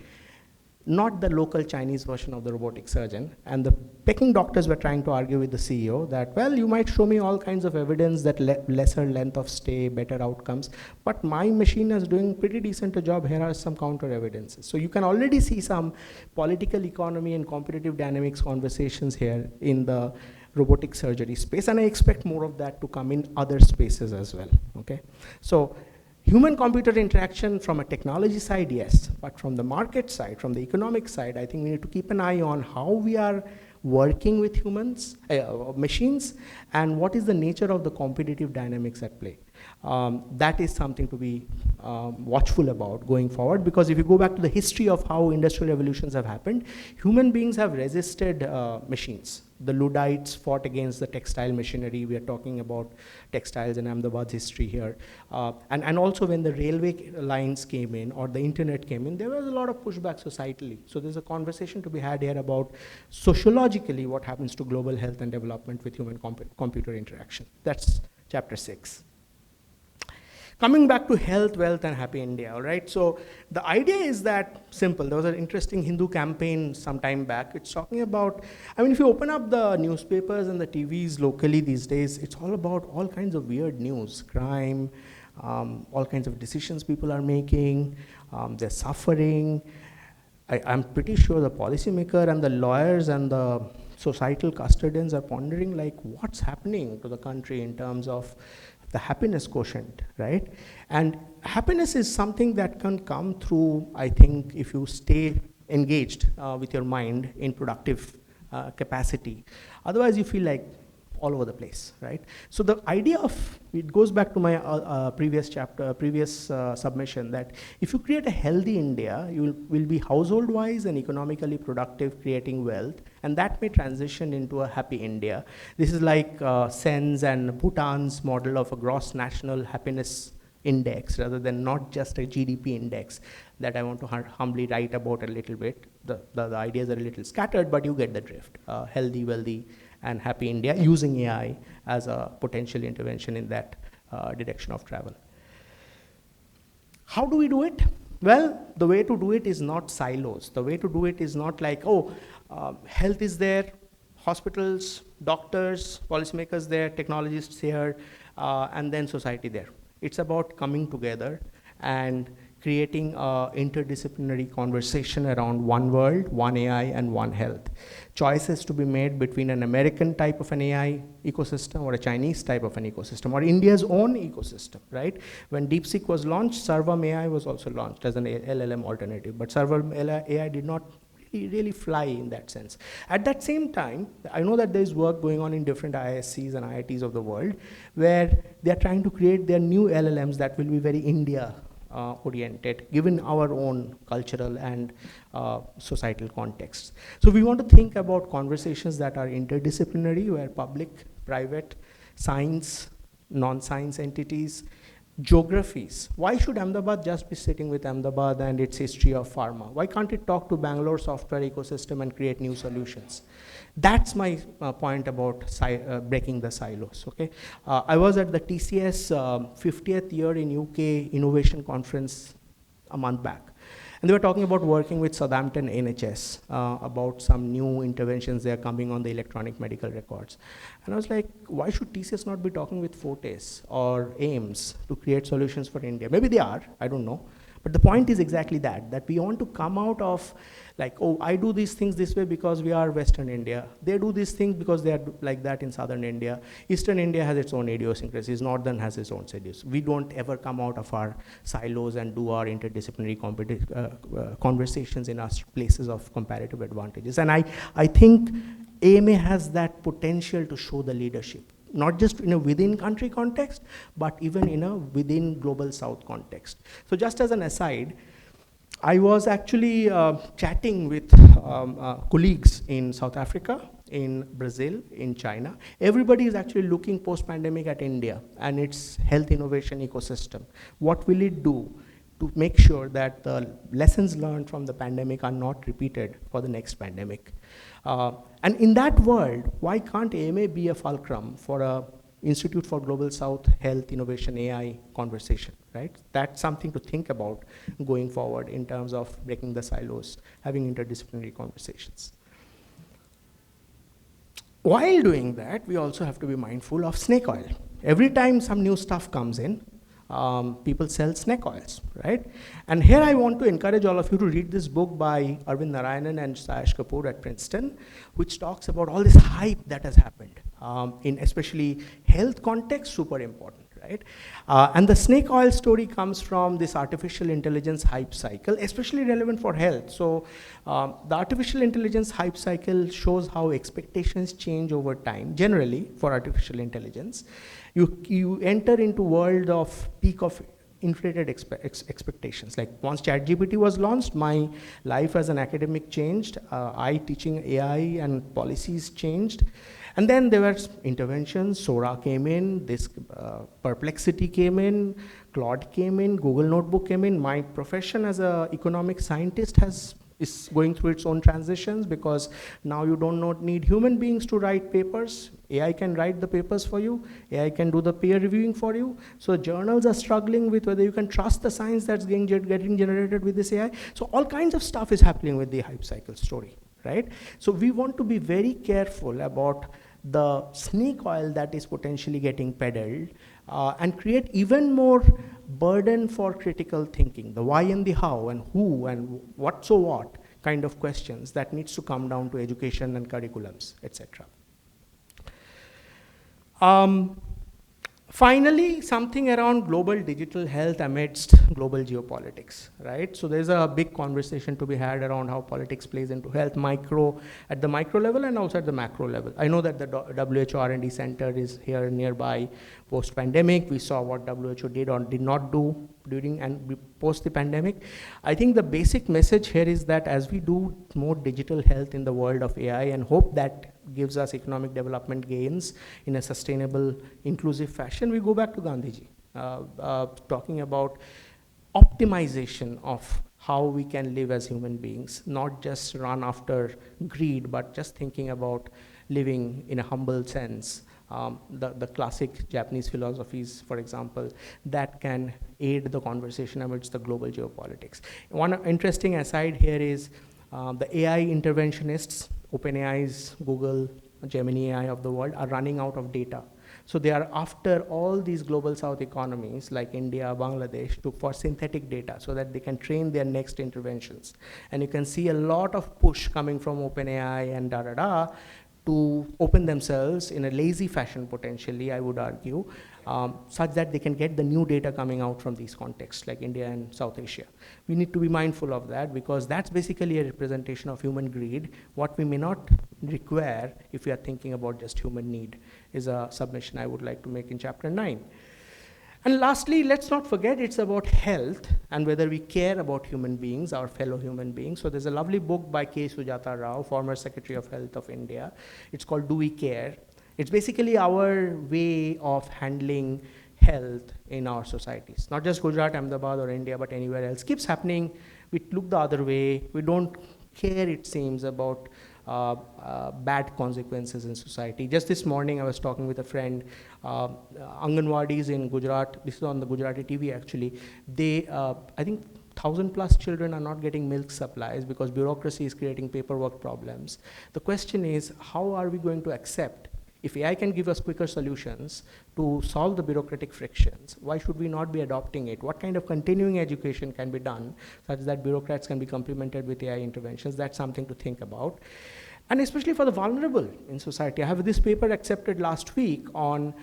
not the local Chinese version of the robotic surgeon. And the Peking doctors were trying to argue with the CEO that, well, you might show me all kinds of evidence that lesser length of stay, better outcomes, but my machine is doing pretty decent a job. Here are some counter evidences. So you can already see some political economy and competitive dynamics conversations here in the robotic surgery space, and I expect more of that to come in other spaces as well, okay? So human-computer interaction from a technology side, yes, but from the market side, from the economic side, I think we need to keep an eye on how we are working with machines, and what is the nature of the competitive dynamics at play. That is something to be watchful about going forward, because if you go back to the history of how industrial revolutions have happened, human beings have resisted machines. The Luddites fought against the textile machinery. We are talking about textiles and Ahmedabad's history here. And also when the railway lines came in or the internet came in, there was a lot of pushback societally. So there's a conversation to be had here about sociologically what happens to global health and development with human-computer interaction. That's chapter 6. Coming back to health, wealth, and happy India, all right? So the idea is that simple. There was an interesting Hindu campaign some time back. It's talking about, I mean, if you open up the newspapers and the TVs locally these days, it's all about all kinds of weird news, crime, all kinds of decisions people are making, they're suffering. I'm pretty sure the policymaker and the lawyers and the societal custodians are pondering, like, what's happening to the country in terms of the happiness quotient, right? And happiness is something that can come through, I think, if you stay engaged with your mind in productive capacity. Otherwise, you feel like all over the place, right? So the idea of, it goes back to my previous submission, that if you create a healthy India, you will be household-wise and economically productive, creating wealth, and that may transition into a happy India. This is like Sen's and Bhutan's model of a gross national happiness index, rather than not just a GDP index, that I want to humbly write about a little bit. The ideas are a little scattered, but you get the drift. Healthy, wealthy, and happy India, using AI as a potential intervention in that direction of travel. How do we do it? Well, the way to do it is not silos. The way to do it is not like, health is there, hospitals, doctors, policymakers there, technologists here, and then society there. It's about coming together and creating an interdisciplinary conversation around one world, one AI, and one health. Choices to be made between an American type of an AI ecosystem or a Chinese type of an ecosystem or India's own ecosystem, right? When DeepSeek was launched, Sarvam AI was also launched as an LLM alternative, but Sarvam AI did not really fly in that sense. At that same time, I know that there's work going on in different ISCs and IITs of the world where they're trying to create their new LLMs that will be very India oriented, given our own cultural and societal contexts. So we want to think about conversations that are interdisciplinary, where public, private, science, non-science entities, geographies. Why should Ahmedabad just be sitting with Ahmedabad and its history of pharma? Why can't it talk to Bangalore software ecosystem and create new solutions? That's my point about breaking the silos, okay? I was at the TCS 50th year in UK Innovation Conference a month back. And they were talking about working with Southampton NHS about some new interventions that are coming on the electronic medical records. And I was like, why should TCS not be talking with Fortis or AIMS to create solutions for India? Maybe they are, I don't know. But the point is exactly that we want to come out of like, I do these things this way because we are Western India. They do these things because they are like that in Southern India. Eastern India has its own idiosyncrasies. Northern has its own idiosyncrasies. We don't ever come out of our silos and do our interdisciplinary conversations in our places of comparative advantages. And I think AMA has that potential to show the leadership, not just in a within country context, but even in a within global south context. So just as an aside, I was actually chatting with colleagues in South Africa, in Brazil, in China. Everybody is actually looking post-pandemic at India and its health innovation ecosystem. What will it do to make sure that the lessons learned from the pandemic are not repeated for the next pandemic. And in that world, why can't AMA be a fulcrum for a Institute for Global South Health Innovation AI conversation, right? That's something to think about going forward in terms of breaking the silos, having interdisciplinary conversations. While doing that, we also have to be mindful of snake oil. Every time some new stuff comes in, people sell snake oils, right? And here I want to encourage all of you to read this book by Arvind Narayanan and Sayash Kapoor at Princeton, which talks about all this hype that has happened in especially health context, super important, right? And the snake oil story comes from this artificial intelligence hype cycle, especially relevant for health. So the artificial intelligence hype cycle shows how expectations change over time, generally for artificial intelligence. You enter into world of peak of inflated expectations. Like once ChatGPT was launched, my life as an academic changed. I teaching AI and policies changed. And then there were interventions. Sora came in, this Perplexity came in, Claude came in, Google Notebook came in. My profession as an economic scientist is going through its own transitions, because now you don't need human beings to write papers. AI can write the papers for you. AI can do the peer reviewing for you. So journals are struggling with whether you can trust the science that's getting generated with this AI. So all kinds of stuff is happening with the hype cycle story, right? So we want to be very careful about the snake oil that is potentially getting peddled, and create even more burden for critical thinking, the why and the how and who and what so what kind of questions that needs to come down to education and curriculums, etc. Finally, something around global digital health amidst global geopolitics, right? So there's a big conversation to be had around how politics plays into health, at the micro level and also at the macro level. I know that the WHO R&D Center is here nearby post-pandemic. We saw what WHO did or did not do during and post the pandemic. I think the basic message here is that as we do more digital health in the world of AI and hope that gives us economic development gains in a sustainable, inclusive fashion, we go back to Gandhiji, talking about optimization of how we can live as human beings, not just run after greed, but just thinking about living in a humble sense. The classic Japanese philosophies, for example, that can aid the conversation amidst the global geopolitics. One interesting aside here is the AI interventionists, OpenAI's, Google, Gemini AI of the world, are running out of data. So they are after all these global south economies like India, Bangladesh, for synthetic data so that they can train their next interventions. And you can see a lot of push coming from OpenAI and to open themselves in a lazy fashion, potentially, I would argue, such that they can get the new data coming out from these contexts, like India and South Asia. We need to be mindful of that, because that's basically a representation of human greed. What we may not require, if we are thinking about just human need, is a submission I would like to make in chapter 9. And lastly, let's not forget it's about health and whether we care about human beings, our fellow human beings. So there's a lovely book by K. Sujata Rao, former Secretary of Health of India. It's called Do We Care? It's basically our way of handling health in our societies. Not just Gujarat, Ahmedabad or India, but anywhere else. Keeps happening. We look the other way. We don't care, it seems, about bad consequences in society. Just this morning, I was talking with a friend, Anganwadis in Gujarat, this is on the Gujarati TV actually, they, I think 1,000+ children are not getting milk supplies because bureaucracy is creating paperwork problems. The question is, how are we going to accept, if AI can give us quicker solutions to solve the bureaucratic frictions, why should we not be adopting it? What kind of continuing education can be done such that bureaucrats can be complemented with AI interventions? That's something to think about. And especially for the vulnerable in society. I have this paper accepted last week on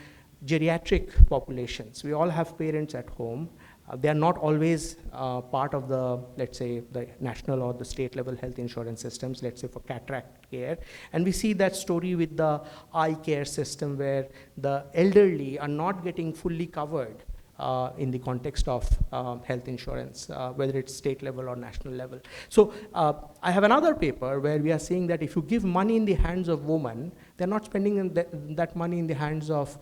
geriatric populations. We all have parents at home. They are not always part of the, let's say, the national or the state level health insurance systems, let's say for cataract care. And we see that story with the eye care system where the elderly are not getting fully covered in the context of health insurance, whether it's state level or national level. So I have another paper where we are saying that if you give money in the hands of women, they're not spending that money in the hands of,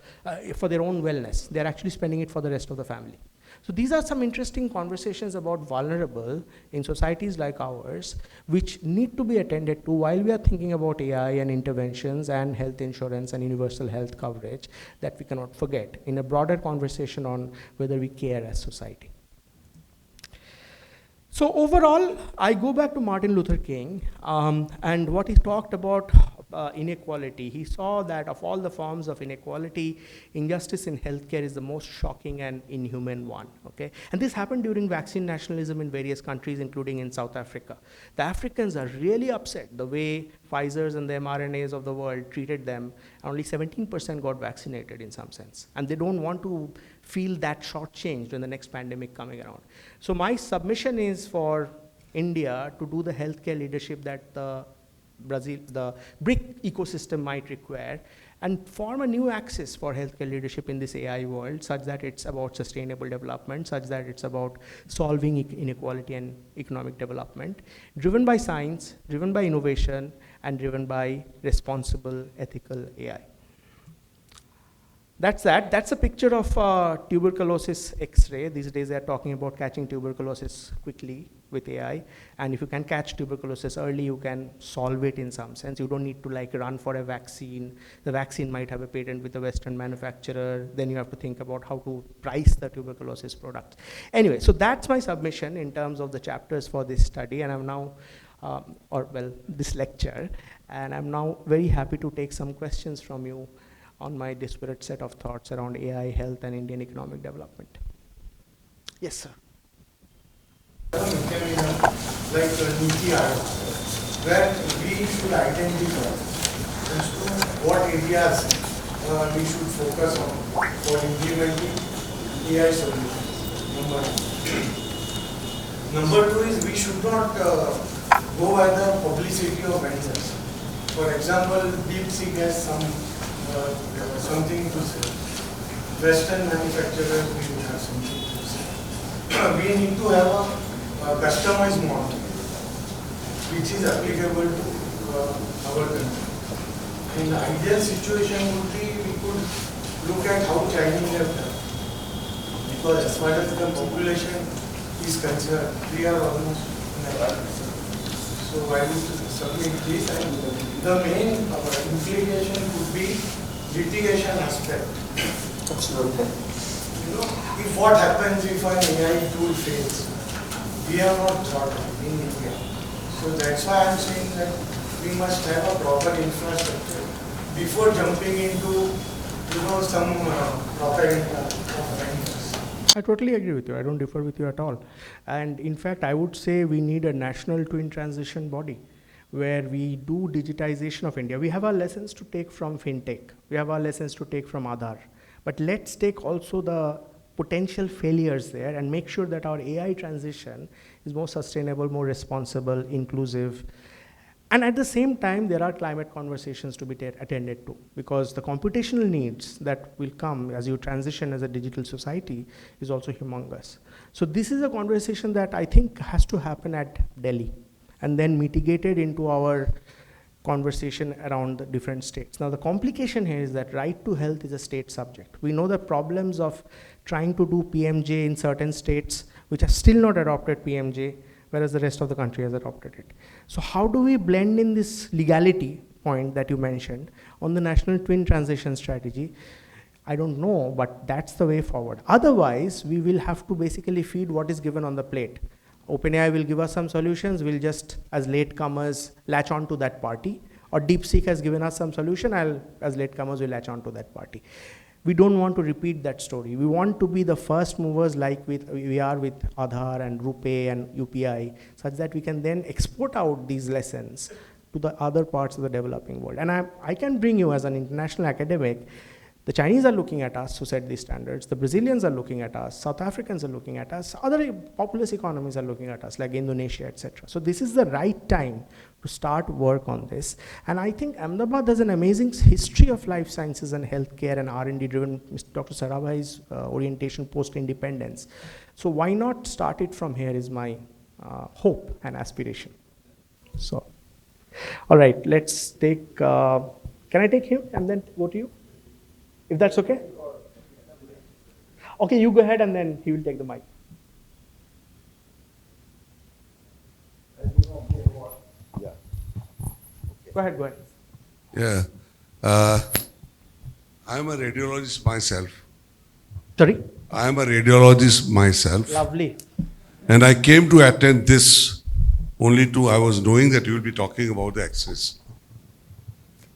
for their own wellness. They're actually spending it for the rest of the family. So these are some interesting conversations about vulnerable in societies like ours, which need to be attended to while we are thinking about AI and interventions and health insurance and universal health coverage, that we cannot forget in a broader conversation on whether we care as society. So overall, I go back to Martin Luther King and what he talked about inequality. He saw that of all the forms of inequality, injustice in healthcare is the most shocking and inhuman one, okay? And this happened during vaccine nationalism in various countries, including in South Africa. The Africans are really upset the way Pfizer's and the mRNAs of the world treated them. Only 17% got vaccinated in some sense. And they don't want to feel that shortchanged when the next pandemic coming around. So my submission is for India to do the healthcare leadership that the BRIC ecosystem might require and form a new axis for healthcare leadership in this AI world, such that it's about sustainable development, such that it's about solving inequality and economic development, driven by science, driven by innovation, and driven by responsible ethical AI. That's that. That's a picture of tuberculosis X-ray. These days they're talking about catching tuberculosis quickly with AI. And if you can catch tuberculosis early, you can solve it in some sense. You don't need to like run for a vaccine. The vaccine might have a patent with a Western manufacturer. Then you have to think about how to price the tuberculosis product. Anyway, so that's my submission in terms of the chapters for this study. And I'm now, this lecture. And I'm now very happy to take some questions from you on my disparate set of thoughts around AI, health, and Indian economic development. Yes, sir. Like Niti Aayog, where we should identify as to what areas we should focus on for implementing AI solutions. Number two is we should not go by the publicity of vendors. For example, DeepSeek has something to say. Western manufacturers will have something to say. We need to have a customized model which is applicable to our country. In the ideal situation would be we could look at how Chinese have done. Because as far as the population is concerned, we are almost in a lot. So I would submit this, and the main implication could be litigation aspect. Absolutely. You know, if what happens if an AI tool fails, we have not thought of in India. So that's why I'm saying that we must have a proper infrastructure before jumping into, some propaganda of vendors. I totally agree with you. I don't differ with you at all. And in fact, I would say we need a national twin transition body where we do digitization of India. We have our lessons to take from fintech. We have our lessons to take from Aadhaar. But let's take also the potential failures there and make sure that our AI transition is more sustainable, more responsible, inclusive. And at the same time, there are climate conversations to be attended to, because the computational needs that will come as you transition as a digital society is also humongous. So this is a conversation that I think has to happen at Delhi, and then mitigated into our conversation around the different states. Now the complication here is that right to health is a state subject. We know the problems of trying to do PMJ in certain states which have still not adopted PMJ, whereas the rest of the country has adopted it. So how do we blend in this legality point that you mentioned on the national twin transition strategy? I don't know, but that's the way forward. Otherwise, we will have to basically feed what is given on the plate. OpenAI will give us some solutions, we'll just, as latecomers, latch on to that party. Or DeepSeek has given us some solution, as latecomers, will latch on to that party. We don't want to repeat that story. We want to be the first movers like we are with Aadhaar and RuPay and UPI, such that we can then export out these lessons to the other parts of the developing world. And I can bring you as an international academic, the Chinese are looking at us to set these standards, the Brazilians are looking at us, South Africans are looking at us, other populous economies are looking at us, like Indonesia, etc. So this is the right time to start work on this. And I think Ahmedabad has an amazing history of life sciences and healthcare and R&D driven, Dr. Sarabhai's orientation post-independence. So why not start it from here is my hope and aspiration. So, all right, let's take, can I take him and then go to you? If that's okay? Okay, you go ahead and then he will take the mic. Yeah. Go ahead, go ahead. Yeah. I'm a radiologist myself. Sorry? I am a radiologist myself. Lovely. And I came to attend this I was knowing that you will be talking about the X-rays.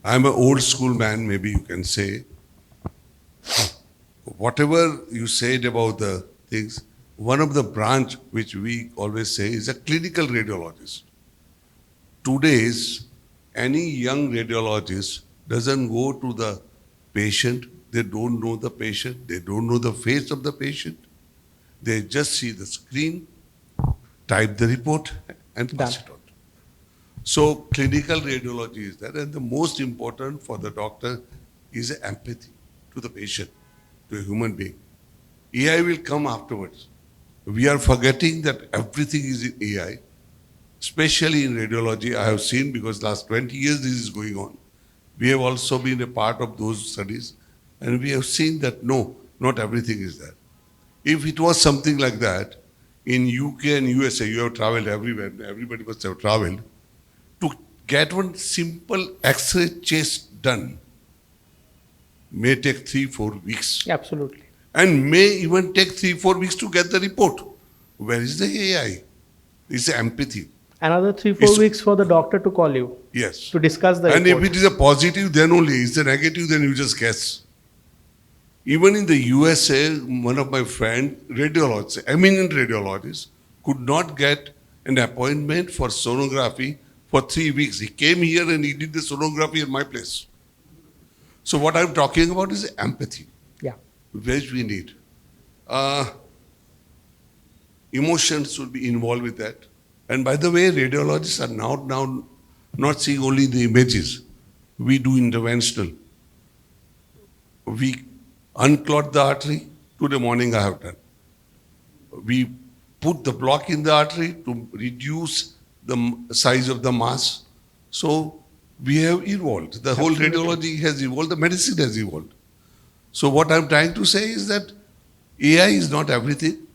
I'm an old school man, maybe you can say. Whatever you said about the things, one of the branch which we always say is a clinical radiologist. Today's, any young radiologist doesn't go to the patient, they don't know the patient, they don't know the face of the patient. They just see the screen, type the report, and pass it on. So clinical radiology is there, and the most important for the doctor is empathy to the patient, to a human being. AI will come afterwards. We are forgetting that everything is in AI, especially in radiology. I have seen, because last 20 years this is going on. We have also been a part of those studies, and we have seen that no, not everything is there. If it was something like that, in UK and USA, you have traveled everywhere, everybody must have traveled, to get one simple X-ray chest done may take 3-4 weeks. Absolutely. And may even take 3-4 weeks to get the report. Where is the AI? It's empathy. Another 3-4 weeks for the doctor to call you. Yes. To discuss the And report. if it is a positive, then only. If it's a negative, then you just guess. Even in the USA, one of my friends, radiologists, eminent radiologists, could not get an appointment for sonography for 3 weeks. He came here and he did the sonography at my place. So what I'm talking about is empathy, which we need. Emotions should be involved with that. And by the way, radiologists are now not seeing only the images. We do interventional. We unclot the artery. Today morning I have done. We put the block in the artery to reduce the size of the mass. So we have evolved. The whole radiology has evolved. The medicine has evolved. So what I'm trying to say is that AI is not everything.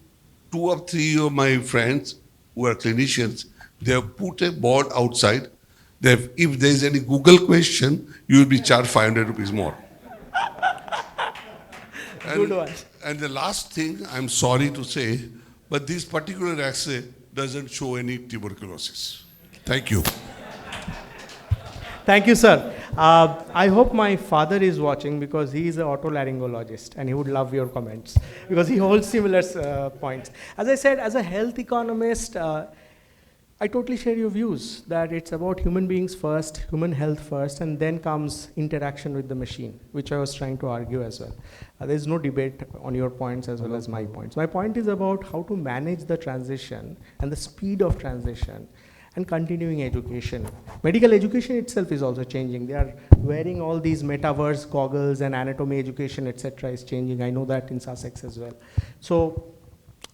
2 or 3 of my friends who are clinicians, they have put a board outside. If there is any Google question, you will be charged 500 rupees more. Good one. And the last thing, I'm sorry to say, but this particular X-ray doesn't show any tuberculosis. Thank you. Thank you, sir. I hope my father is watching, because he is an otolaryngologist and he would love your comments because he holds similar points. As I said, as a health economist, I totally share your views that it's about human beings first, human health first, and then comes interaction with the machine, which I was trying to argue as well. There's no debate on your points as well as my points. My point is about how to manage the transition and the speed of transition and continuing education. Medical education itself is also changing. They are wearing all these metaverse goggles, and anatomy education, etc. is changing. I know that in Sussex as well. So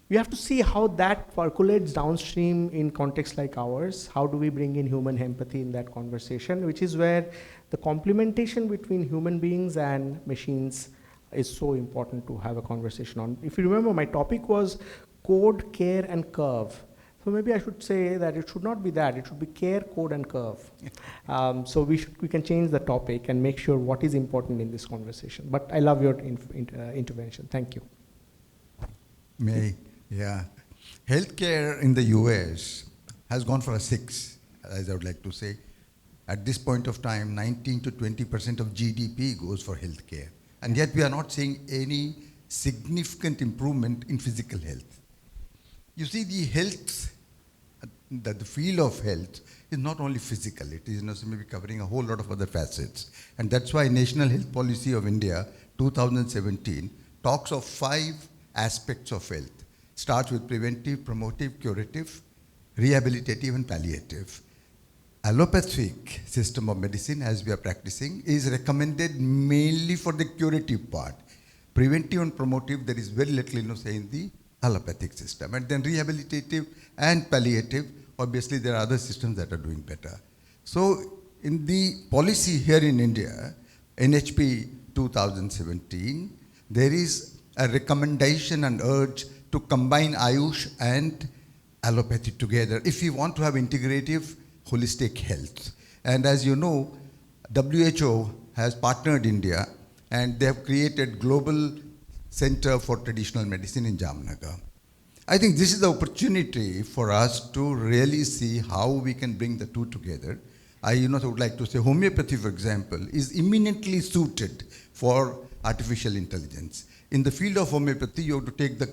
we have to see how that percolates downstream in contexts like ours. How do we bring in human empathy in that conversation, which is where the complementation between human beings and machines is so important to have a conversation on. If you remember, my topic was code, care, and curve. So maybe I should say that it should not be that. It should be care, code, and curve. So we can change the topic and make sure what is important in this conversation. But I love your intervention. Thank you. Yeah. Healthcare in the US has gone for a 6, as I would like to say. At this point of time, 19 to 20% of GDP goes for healthcare. And yet we are not seeing any significant improvement in physical health. You see, the health, the field of health is not only physical, it is maybe covering a whole lot of other facets. And that's why National Health Policy of India 2017 talks of 5 aspects of health. Starts with preventive, promotive, curative, rehabilitative, and palliative. Allopathic system of medicine, as we are practicing, is recommended mainly for the curative part. Preventive and promotive, there is very little say in the allopathic system. And then rehabilitative and palliative, obviously there are other systems that are doing better. So in the policy here in India, NHP 2017, there is a recommendation and urge to combine Ayush and allopathy together if we want to have integrative, holistic health. And as you know, WHO has partnered India and they have created Global Center for Traditional Medicine in Jamnagar. I think this is the opportunity for us to really see how we can bring the two together. I would like to say homeopathy, for example, is eminently suited for artificial intelligence. In the field of homeopathy, you have to take the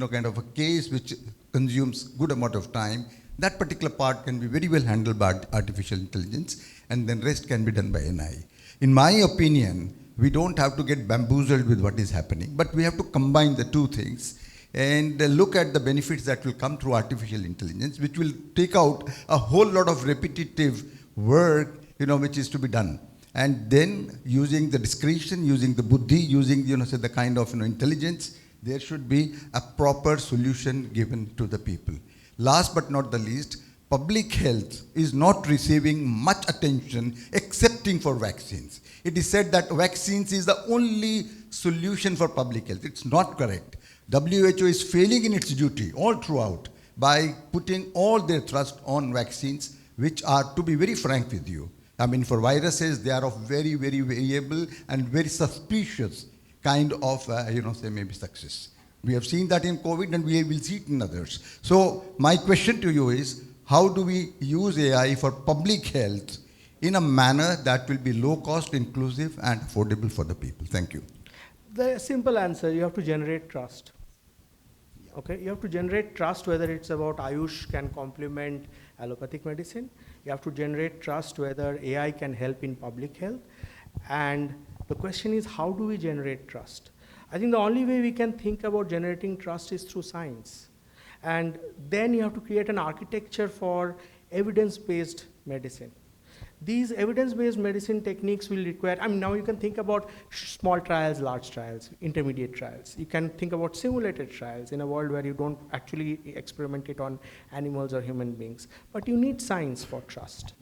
kind of a case which consumes good amount of time. That particular part can be very well handled by artificial intelligence, and then rest can be done by NI. In my opinion, we don't have to get bamboozled with what is happening, but we have to combine the two things and look at the benefits that will come through artificial intelligence, which will take out a whole lot of repetitive work, which is to be done. And then using the discretion, using the buddhi, using, say the kind of, intelligence, there should be a proper solution given to the people. Last but not the least, public health is not receiving much attention excepting for vaccines. It is said that vaccines is the only solution for public health. It's not correct. WHO is failing in its duty all throughout by putting all their thrust on vaccines, which are, to be very frank with you, I mean, for viruses, they are of very, very variable and very suspicious kind of, say maybe success. We have seen that in COVID and we will see it in others. So my question to you is, how do we use AI for public health in a manner that will be low cost, inclusive and affordable for the people? Thank you. The simple answer, you have to generate trust. Okay, you have to generate trust, whether it's about Ayush can complement allopathic medicine. You have to generate trust whether AI can help in public health. And the question is, how do we generate trust? I think the only way we can think about generating trust is through science. And then you have to create an architecture for evidence-based medicine. These evidence-based medicine techniques will require, now you can think about small trials, large trials, intermediate trials. You can think about simulated trials in a world where you don't actually experiment it on animals or human beings. But you need science for trust.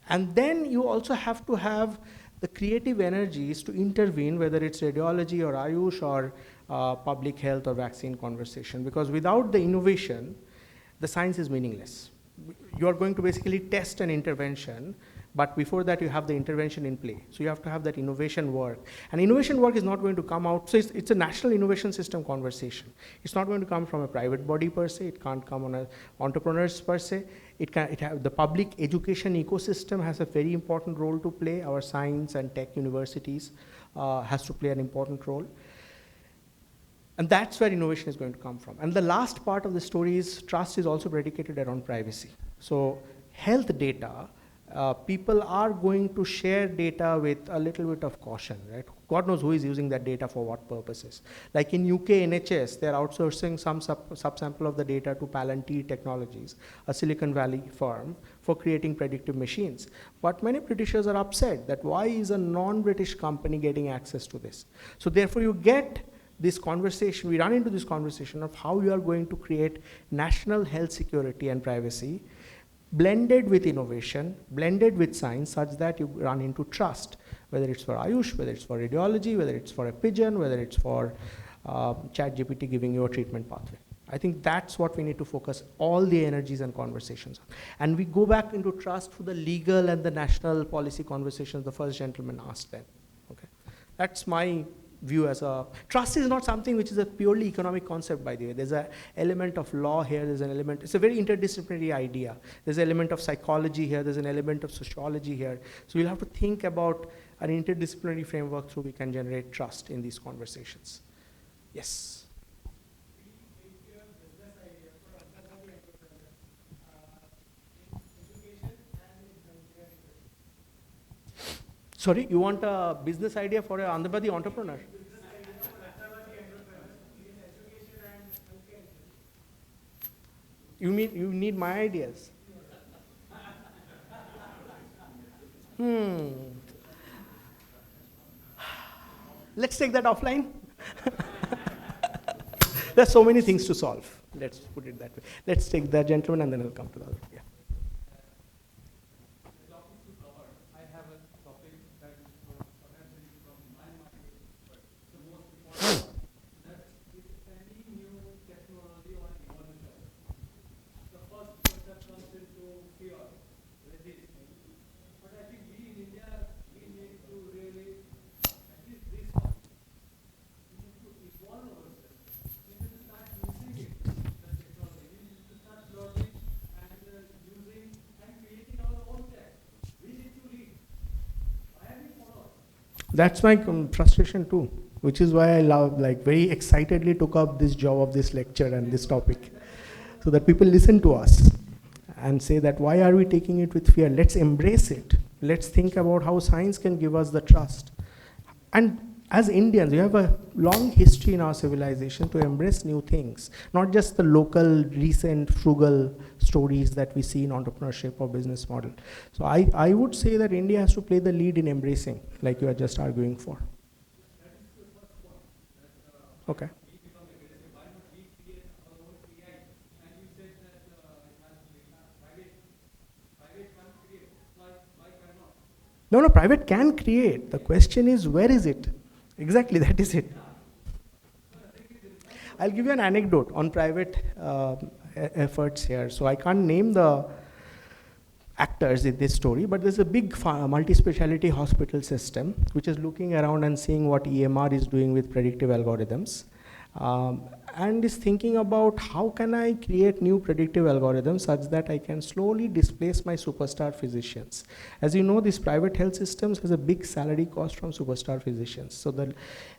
And then you also have to have the creative energies to intervene, whether it's radiology or Ayush or public health or vaccine conversation. Because without the innovation, the science is meaningless. You are going to basically test an intervention, but before that you have the intervention in play. So you have to have that innovation work. And innovation work is not going to come out, so it's a national innovation system conversation. It's not going to come from a private body per se, it can't come on entrepreneurs per se. The public education ecosystem has a very important role to play. Our science and tech universities has to play an important role. And that's where innovation is going to come from. And the last part of the story is trust is also predicated around privacy. So health data, people are going to share data with a little bit of caution, right? God knows who is using that data for what purposes. Like in UK NHS, they're outsourcing some subsample of the data to Palantir Technologies, a Silicon Valley firm, for creating predictive machines. But many Britishers are upset that why is a non-British company getting access to this? So therefore you get this conversation, we run into this conversation of how you are going to create national health security and privacy, blended with innovation, blended with science, such that you run into trust, whether it's for Ayush, whether it's for radiology, whether it's for a pigeon, whether it's for ChatGPT giving you a treatment pathway. I think that's what we need to focus all the energies and conversations on. And we go back into trust for the legal and the national policy conversations the first gentleman asked then. Okay, that's my view as a, trust is not something which is a purely economic concept, by the way. There's an element of law here, there's an element, it's a very interdisciplinary idea. There's an element of psychology here, there's an element of sociology here. So we'll have to think about an interdisciplinary framework through we can generate trust in these conversations. Yes? Sorry, you want a business idea for an Andhravadi entrepreneur? You mean you need my ideas? Let's take that offline. There's so many things to solve. Let's put it that way. Let's take the gentleman and then we'll come to the other. Yeah. That's my frustration too, which is why I love, like, very excitedly took up this job of this lecture and this topic, so that people listen to us and say that why are we taking it with fear? Let's embrace it. Let's think about how science can give us the trust. And as Indians, we have a long history in our civilization to embrace new things, not just the local, recent, frugal stories that we see in entrepreneurship or business model. So I would say that India has to play the lead in embracing, like you are just arguing for. Okay. No, private can create. The question is, where is it? Exactly, that is it. I'll give you an anecdote on private efforts here. So I can't name the actors in this story, but there's a big multi-speciality hospital system which is looking around and seeing what EMR is doing with predictive algorithms. And is thinking about how can I create new predictive algorithms such that I can slowly displace my superstar physicians. As you know, these private health systems has a big salary cost from superstar physicians. So the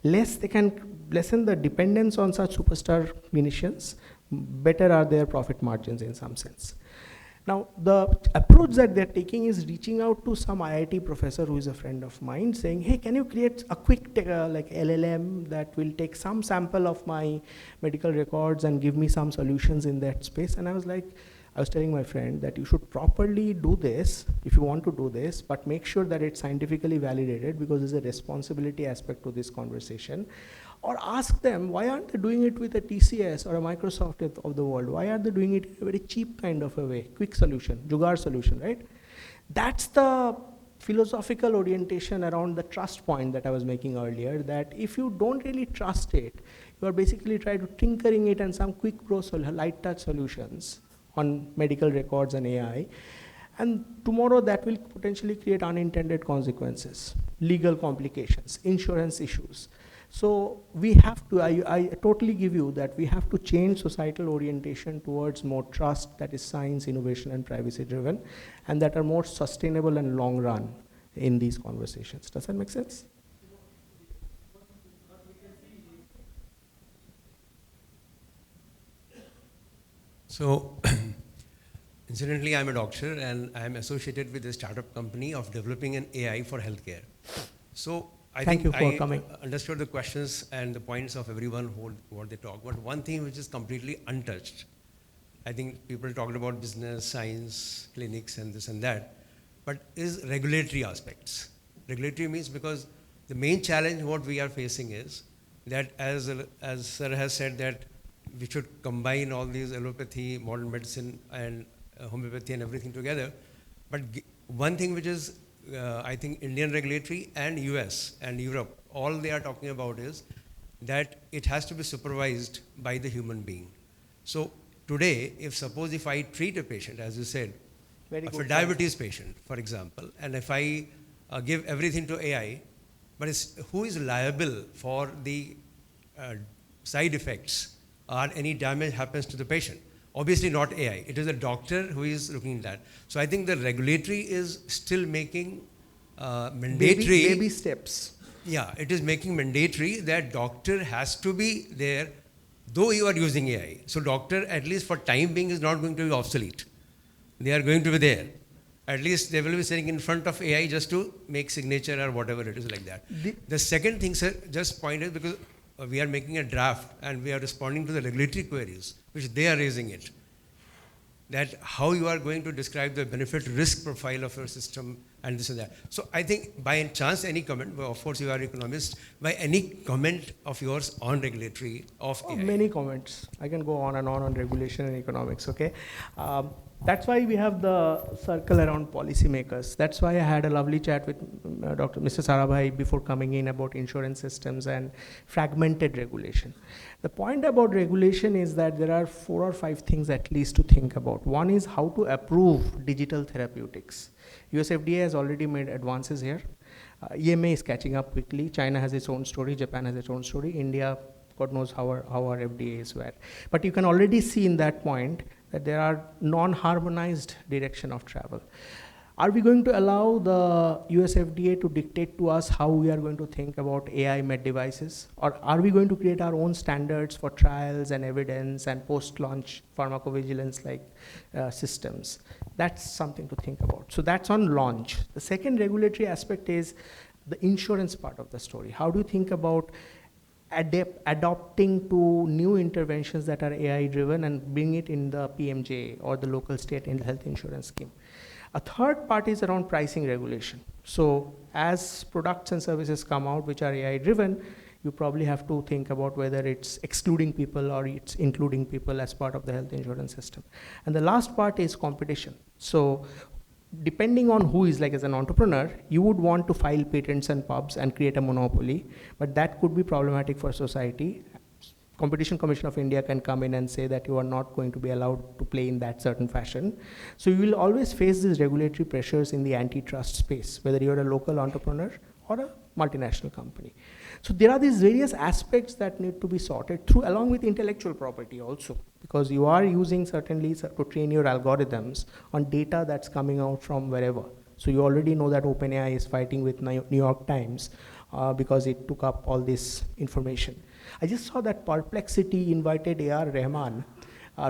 less they can lessen the dependence on such superstar clinicians, better are their profit margins in some sense. Now, the approach that they're taking is reaching out to some IIT professor who is a friend of mine, saying, hey, can you create a quick like LLM that will take some sample of my medical records and give me some solutions in that space? And I was telling my friend that you should properly do this if you want to do this, but make sure that it's scientifically validated, because there's a responsibility aspect to this conversation. Or ask them, why aren't they doing it with a TCS or a Microsoft of the world? Why are they doing it in a very cheap kind of a way? Quick solution, jugaad solution, right? That's the philosophical orientation around the trust point that I was making earlier, that if you don't really trust it, you are basically trying to tinkering it and some quick light touch solutions on medical records and AI. And tomorrow that will potentially create unintended consequences, legal complications, insurance issues. So we have to, I totally give you that we have to change societal orientation towards more trust that is science, innovation, and privacy driven, and that are more sustainable and long run in these conversations. Does that make sense? So, incidentally, I'm a doctor and I'm associated with a startup company of developing an AI for healthcare. So, Thank you for coming. Understood the questions and the points of everyone what they talk. But one thing which is completely untouched, I think people talked about business, science, clinics, and this and that, but is regulatory aspects. Regulatory means because the main challenge what we are facing is that as Sir has said that we should combine all these allopathy, modern medicine, and homeopathy and everything together. But one thing which is I think Indian regulatory and US and Europe, all they are talking about is that it has to be supervised by the human being. So today, if I treat a patient, as you said, if a diabetes patient, for example, and if I give everything to AI, but who is liable for the side effects or any damage happens to the patient? Obviously not AI. It is a doctor who is looking at that. So I think the regulatory is still making mandatory. Baby steps. Yeah, it is making mandatory that doctor has to be there, though you are using AI. So doctor, at least for time being, is not going to be obsolete. They are going to be there. At least they will be sitting in front of AI just to make signature or whatever it is like that. The second thing, sir, just pointed because we are making a draft and we are responding to the regulatory queries, which they are raising it. That how you are going to describe the benefit risk profile of your system and this and that. So I think by chance any comment, well, of course you are economist, by any comment of yours on regulatory of AI. Many comments. I can go on and on regulation and economics, okay? That's why we have the circle around policymakers. That's why I had a lovely chat with Mr. Sarabhai before coming in about insurance systems and fragmented regulation. The point about regulation is that there are 4 or 5 things at least to think about. One is how to approve digital therapeutics. US FDA has already made advances here. EMA is catching up quickly. China has its own story. Japan has its own story. India, God knows how our FDA is where. But you can already see in that point that there are non-harmonized direction of travel. Are we going to allow the US FDA to dictate to us how we are going to think about AI med devices? Or are we going to create our own standards for trials and evidence and post-launch pharmacovigilance like systems? That's something to think about. So that's on launch. The second regulatory aspect is the insurance part of the story. How do you think about adopting to new interventions that are AI driven and bring it in the PMJ or the local state in health insurance scheme? A third part is around pricing regulation. So as products and services come out which are AI driven, you probably have to think about whether it's excluding people or it's including people as part of the health insurance system. And the last part is competition. So depending on who is, like as an entrepreneur, you would want to file patents and pubs and create a monopoly, but that could be problematic for society. Competition Commission of India can come in and say that you are not going to be allowed to play in that certain fashion. So you will always face these regulatory pressures in the antitrust space, whether you're a local entrepreneur or a multinational company. So there are these various aspects that need to be sorted through, along with intellectual property also, because you are using certainly to train your algorithms on data that's coming out from wherever. So you already know that OpenAI is fighting with New York Times because it took up all this information. I just saw that Perplexity invited A.R. Rahman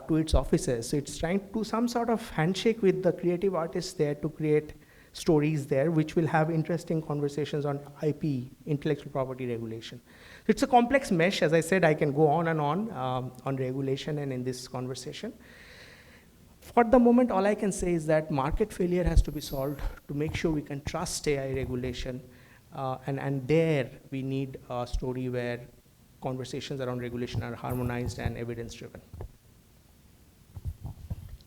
to its offices. So it's trying to do some sort of handshake with the creative artists there to create stories there, which will have interesting conversations on IP, intellectual property regulation. So it's a complex mesh. As I said, I can go on and on regulation and in this conversation. For the moment, all I can say is that market failure has to be solved to make sure we can trust AI regulation. And there we need a story where conversations around regulation are harmonized and evidence-driven.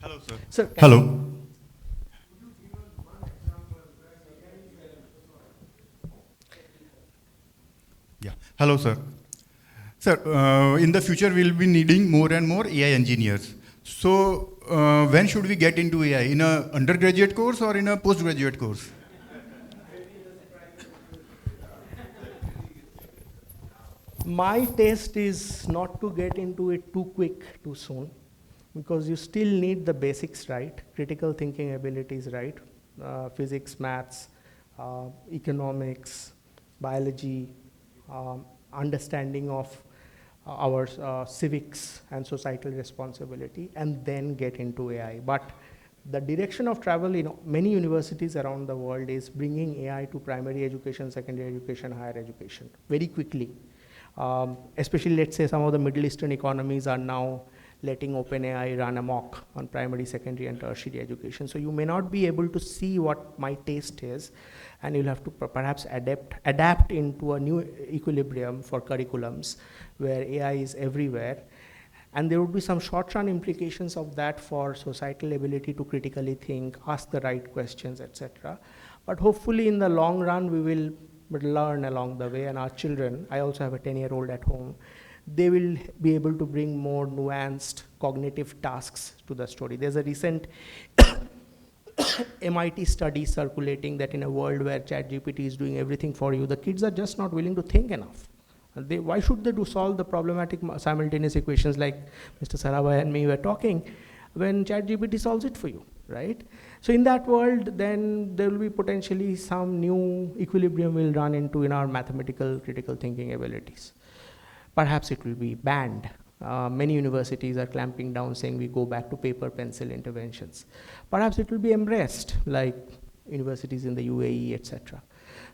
Hello, sir. Sir, Hello. Yeah. Hello, sir. Sir, in the future, we'll be needing more and more AI engineers. So, when should we get into AI? In an undergraduate course or in a postgraduate course? My taste is not to get into it too quick, too soon, because you still need the basics right, critical thinking abilities right, physics, maths, economics, biology, understanding of our civics and societal responsibility, and then get into AI. But the direction of travel in many universities around the world is bringing AI to primary education, secondary education, higher education very quickly. Especially, let's say, some of the Middle Eastern economies are now letting OpenAI run amok on primary, secondary, and tertiary education. So you may not be able to see what my taste is, and you'll have to perhaps adapt into a new equilibrium for curriculums where AI is everywhere. And there would be some short-run implications of that for societal ability to critically think, ask the right questions, etc. But hopefully in the long run, we will learn along the way, and our children, I also have a 10-year-old at home, they will be able to bring more nuanced cognitive tasks to the story. There's a recent MIT study circulating that in a world where ChatGPT is doing everything for you, the kids are just not willing to think enough. Why should they solve the problematic simultaneous equations like Mr. Sarabhai and me were talking when ChatGPT solves it for you, right? So in that world, then there will be potentially some new equilibrium we'll run into in our mathematical critical thinking abilities. Perhaps it will be banned. Many universities are clamping down, saying we go back to paper pencil interventions. Perhaps it will be embraced, like universities in the UAE, etc.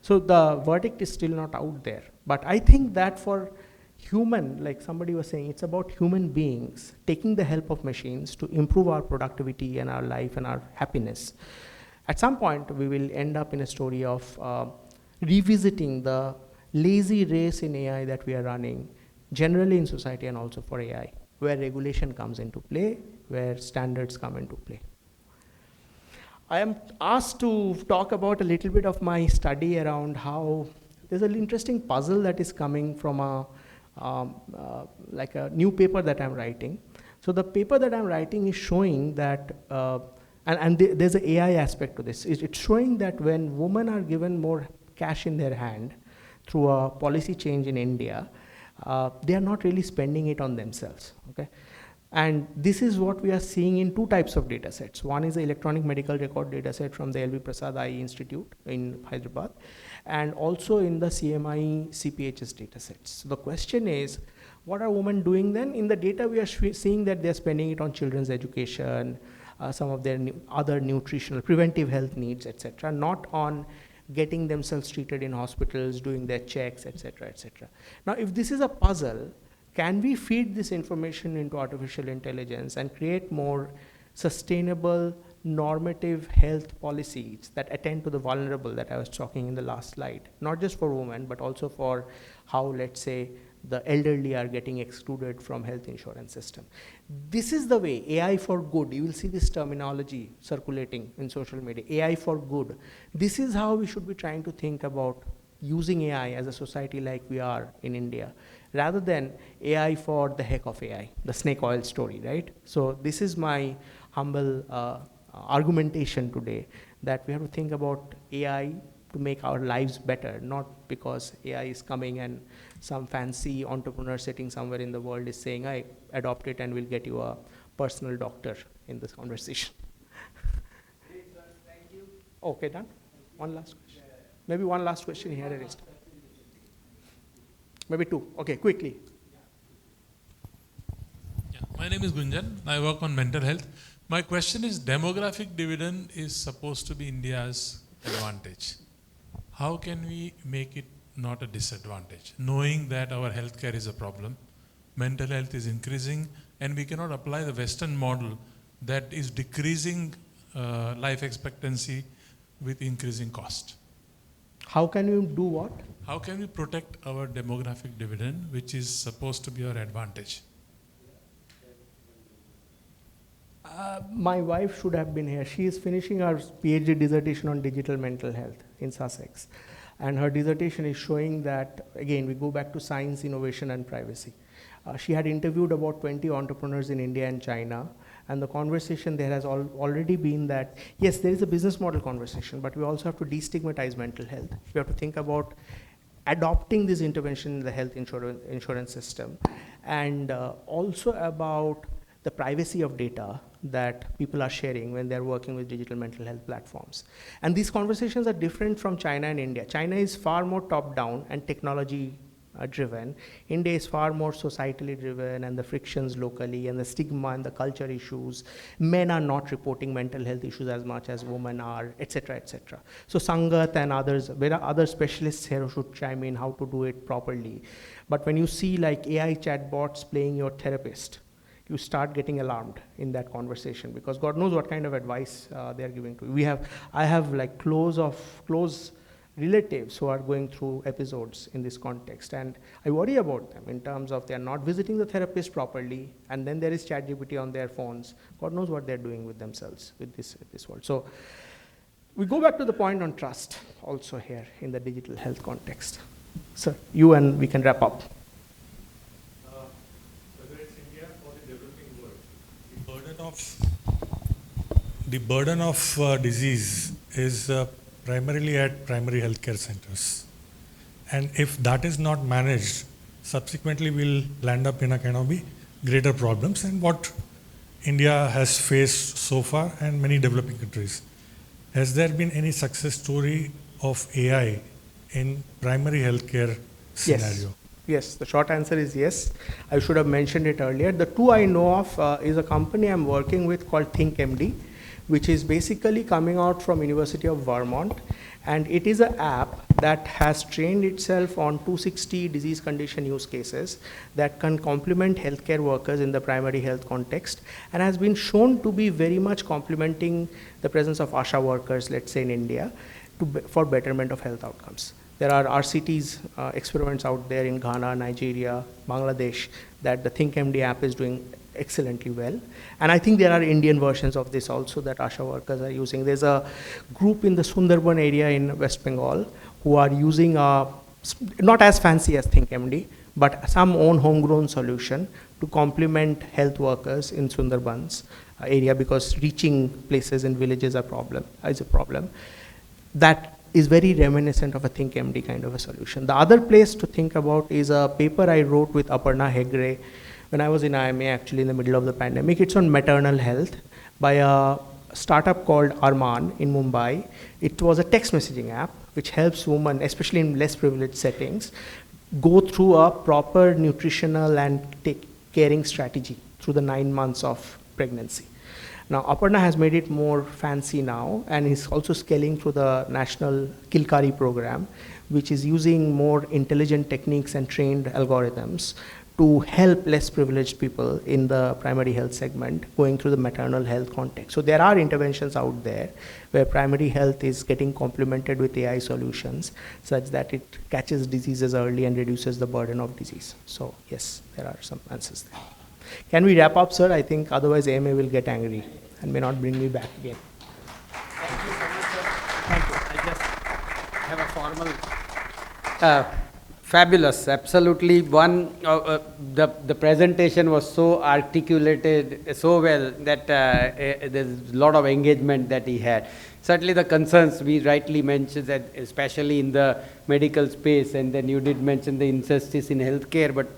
So the verdict is still not out there. But I think that for human, like somebody was saying, it's about human beings taking the help of machines to improve our productivity and our life and our happiness. At some point, we will end up in a story of revisiting the lazy race in AI that we are running, generally in society and also for AI, where regulation comes into play, where standards come into play. I am asked to talk about a little bit of my study around how there's an interesting puzzle that is coming from like a new paper that I'm writing. So the paper that I'm writing is showing that, there's an AI aspect to this. It's showing that when women are given more cash in their hand through a policy change in India, they are not really spending it on themselves, okay? And this is what we are seeing in two types of data sets. One is the electronic medical record data set from the LV Prasad Eye Institute in Hyderabad, and also in the CMI CPHS data sets. So the question is, what are women doing then? In the data, we are seeing that they're spending it on children's education, some of their other nutritional, preventive health needs, etc., not on getting themselves treated in hospitals, doing their checks, etc., etc. Now, if this is a puzzle, can we feed this information into artificial intelligence and create more sustainable, normative health policies that attend to the vulnerable that I was talking in the last slide, not just for women, but also for how, let's say, the elderly are getting excluded from health insurance system. This is the way, AI for good. You will see this terminology circulating in social media, AI for good. This is how we should be trying to think about using AI as a society like we are in India, rather than AI for the heck of AI, the snake oil story, right? So this is my humble argumentation today, that we have to think about AI to make our lives better, not because AI is coming and some fancy entrepreneur sitting somewhere in the world is saying, I adopt it and we'll get you a personal doctor in this conversation. Great, sir. Thank you. Okay, done? One last question. Maybe one last question here raised. Maybe two. Okay, quickly. Yeah. My name is Gunjan. I work on mental health. My question is, demographic dividend is supposed to be India's advantage. How can we make it not a disadvantage, knowing that our healthcare is a problem, mental health is increasing, and we cannot apply the Western model that is decreasing life expectancy with increasing cost? How can you do what? How can we protect our demographic dividend, which is supposed to be our advantage? My wife should have been here. She is finishing her PhD dissertation on digital mental health in Sussex. And her dissertation is showing that, again, we go back to science, innovation, and privacy. She had interviewed about 20 entrepreneurs in India and China, and the conversation there has already been that, yes, there is a business model conversation, but we also have to destigmatize mental health. We have to think about adopting this intervention in the health insurance system, and also about the privacy of data that people are sharing when they're working with digital mental health platforms. And these conversations are different from China and India. China is far more top-down and technology driven. India is far more societally driven, and the frictions locally and the stigma and the culture issues. Men are not reporting mental health issues as much as women are, etc., etc. So Sangat and others, there are other specialists here who should chime in how to do it properly. But when you see like AI chatbots playing your therapist, you start getting alarmed in that conversation, because God knows what kind of advice they are giving to you. I have like close relatives who are going through episodes in this context, and I worry about them in terms of they are not visiting the therapist properly, and then there is ChatGPT on their phones. God knows what they're doing with themselves with this world. So we go back to the point on trust also here in the digital health context. Sir, you, and we can wrap up. Whether it's India or the developing world, the burden of disease is primarily at primary healthcare centers. And if that is not managed, subsequently we'll land up in a kind of be greater problems, and what India has faced so far and many developing countries. Has there been any success story of AI in primary healthcare scenario? Yes, the short answer is yes. I should have mentioned it earlier. The two I know of is a company I'm working with called ThinkMD, which is basically coming out from University of Vermont, and it is an app that has trained itself on 260 disease condition use cases that can complement healthcare workers in the primary health context, and has been shown to be very much complementing the presence of ASHA workers, let's say in India, for betterment of health outcomes. There are RCTs experiments out there in Ghana, Nigeria, Bangladesh, that the ThinkMD app is doing excellently well. And I think there are Indian versions of this also that ASHA workers are using. There's a group in the Sundarban area in West Bengal who are using not as fancy as ThinkMD, but some own homegrown solution to complement health workers in Sundarbans area, because reaching places in villages is a problem. That is very reminiscent of a ThinkMD kind of a solution. The other place to think about is a paper I wrote with Aparna Hegre when I was in IMA, actually in the middle of the pandemic. It's on maternal health by a startup called Arman in Mumbai. It was a text messaging app which helps women, especially in less privileged settings, go through a proper nutritional and caring strategy through the 9 months of pregnancy. Now, Aparna has made it more fancy now, and is also scaling through the national Kilkari program, which is using more intelligent techniques and trained algorithms to help less privileged people in the primary health segment going through the maternal health context. So there are interventions out there where primary health is getting complemented with AI solutions such that it catches diseases early and reduces the burden of disease. So yes, there are some answers there. Can we wrap up, sir? I think otherwise AMA will get angry and may not bring me back again. Thank you so much, sir. Thank you. I just have a formal, fabulous, absolutely. The presentation was so articulated so well that there's a lot of engagement that he had. Certainly the concerns we rightly mentioned, that especially in the medical space, and then you did mention the injustice in healthcare, but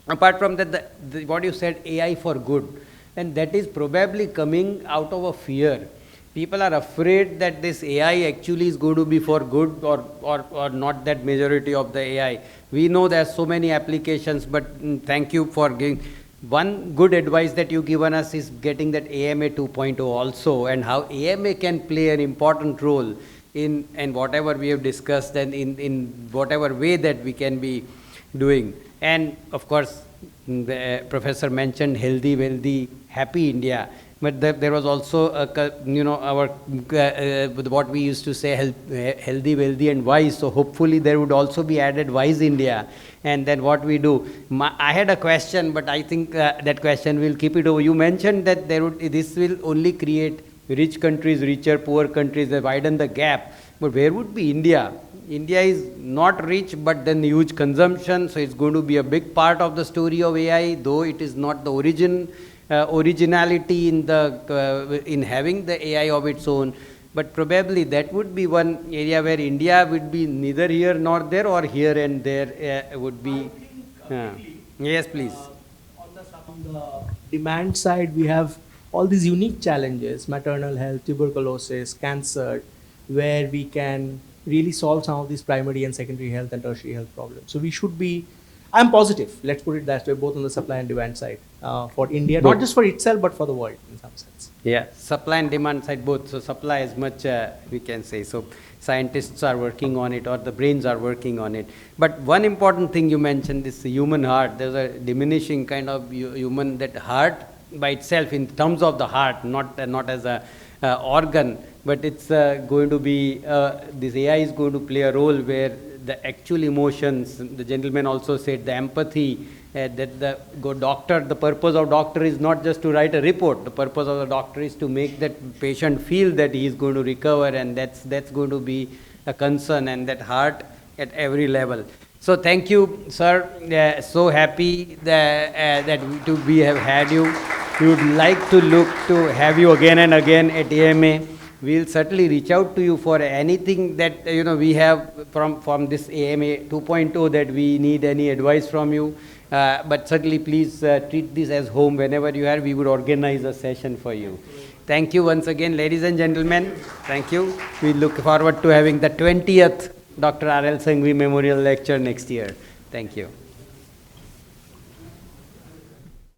apart from that, what you said, AI for good, and that is probably coming out of a fear. People are afraid that this AI actually is going to be for good, or not that majority of the AI. We know there are so many applications, but thank you for giving. One good advice that you've given us is getting that AMA 2.0 also, and how AMA can play an important role in whatever we have discussed, and in whatever way that we can be doing. And of course, the professor mentioned healthy, wealthy, happy India. But there was also, our what we used to say, healthy, wealthy, and wise. So hopefully there would also be added wise India. And then what we do. I had a question, but I think that question we'll keep it over. You mentioned that this will only create rich countries richer, poor countries, widen the gap. But where would be India? India is not rich, but then huge consumption. So it's going to be a big part of the story of AI, though it is not the originality in having the AI of its own, but probably that would be one area where India would be neither here nor there, or here and there would be. Yes, please. On the demand side, we have all these unique challenges: maternal health, tuberculosis, cancer, where we can really solve some of these primary and secondary health and tertiary health problems. So we should be. I'm positive, let's put it that way, both on the supply and demand side for India, not just for itself, but for the world in some sense. Yeah, supply and demand side both. So supply as much we can say. So scientists are working on it, or the brains are working on it. But one important thing you mentioned is the human heart. There's a diminishing kind of human, that heart by itself, in terms of the heart, not as a organ, but it's going to be, this AI is going to play a role where the actual emotions, the gentleman also said, the empathy, that the purpose of doctor is not just to write a report. The purpose of the doctor is to make that patient feel that he is going to recover, and that's going to be a concern, and that heart at every level. So thank you, sir. So happy that we have had you. We would like to look to have you again and again at AMA. We'll certainly reach out to you for anything that we have from this AMA 2.0 that we need any advice from you. But certainly please treat this as home. Whenever you are, we would organize a session for you. Thank you once again, ladies and gentlemen. Thank you. We look forward to having the 20th Dr. R.L. Sanghvi Memorial Lecture next year. Thank you.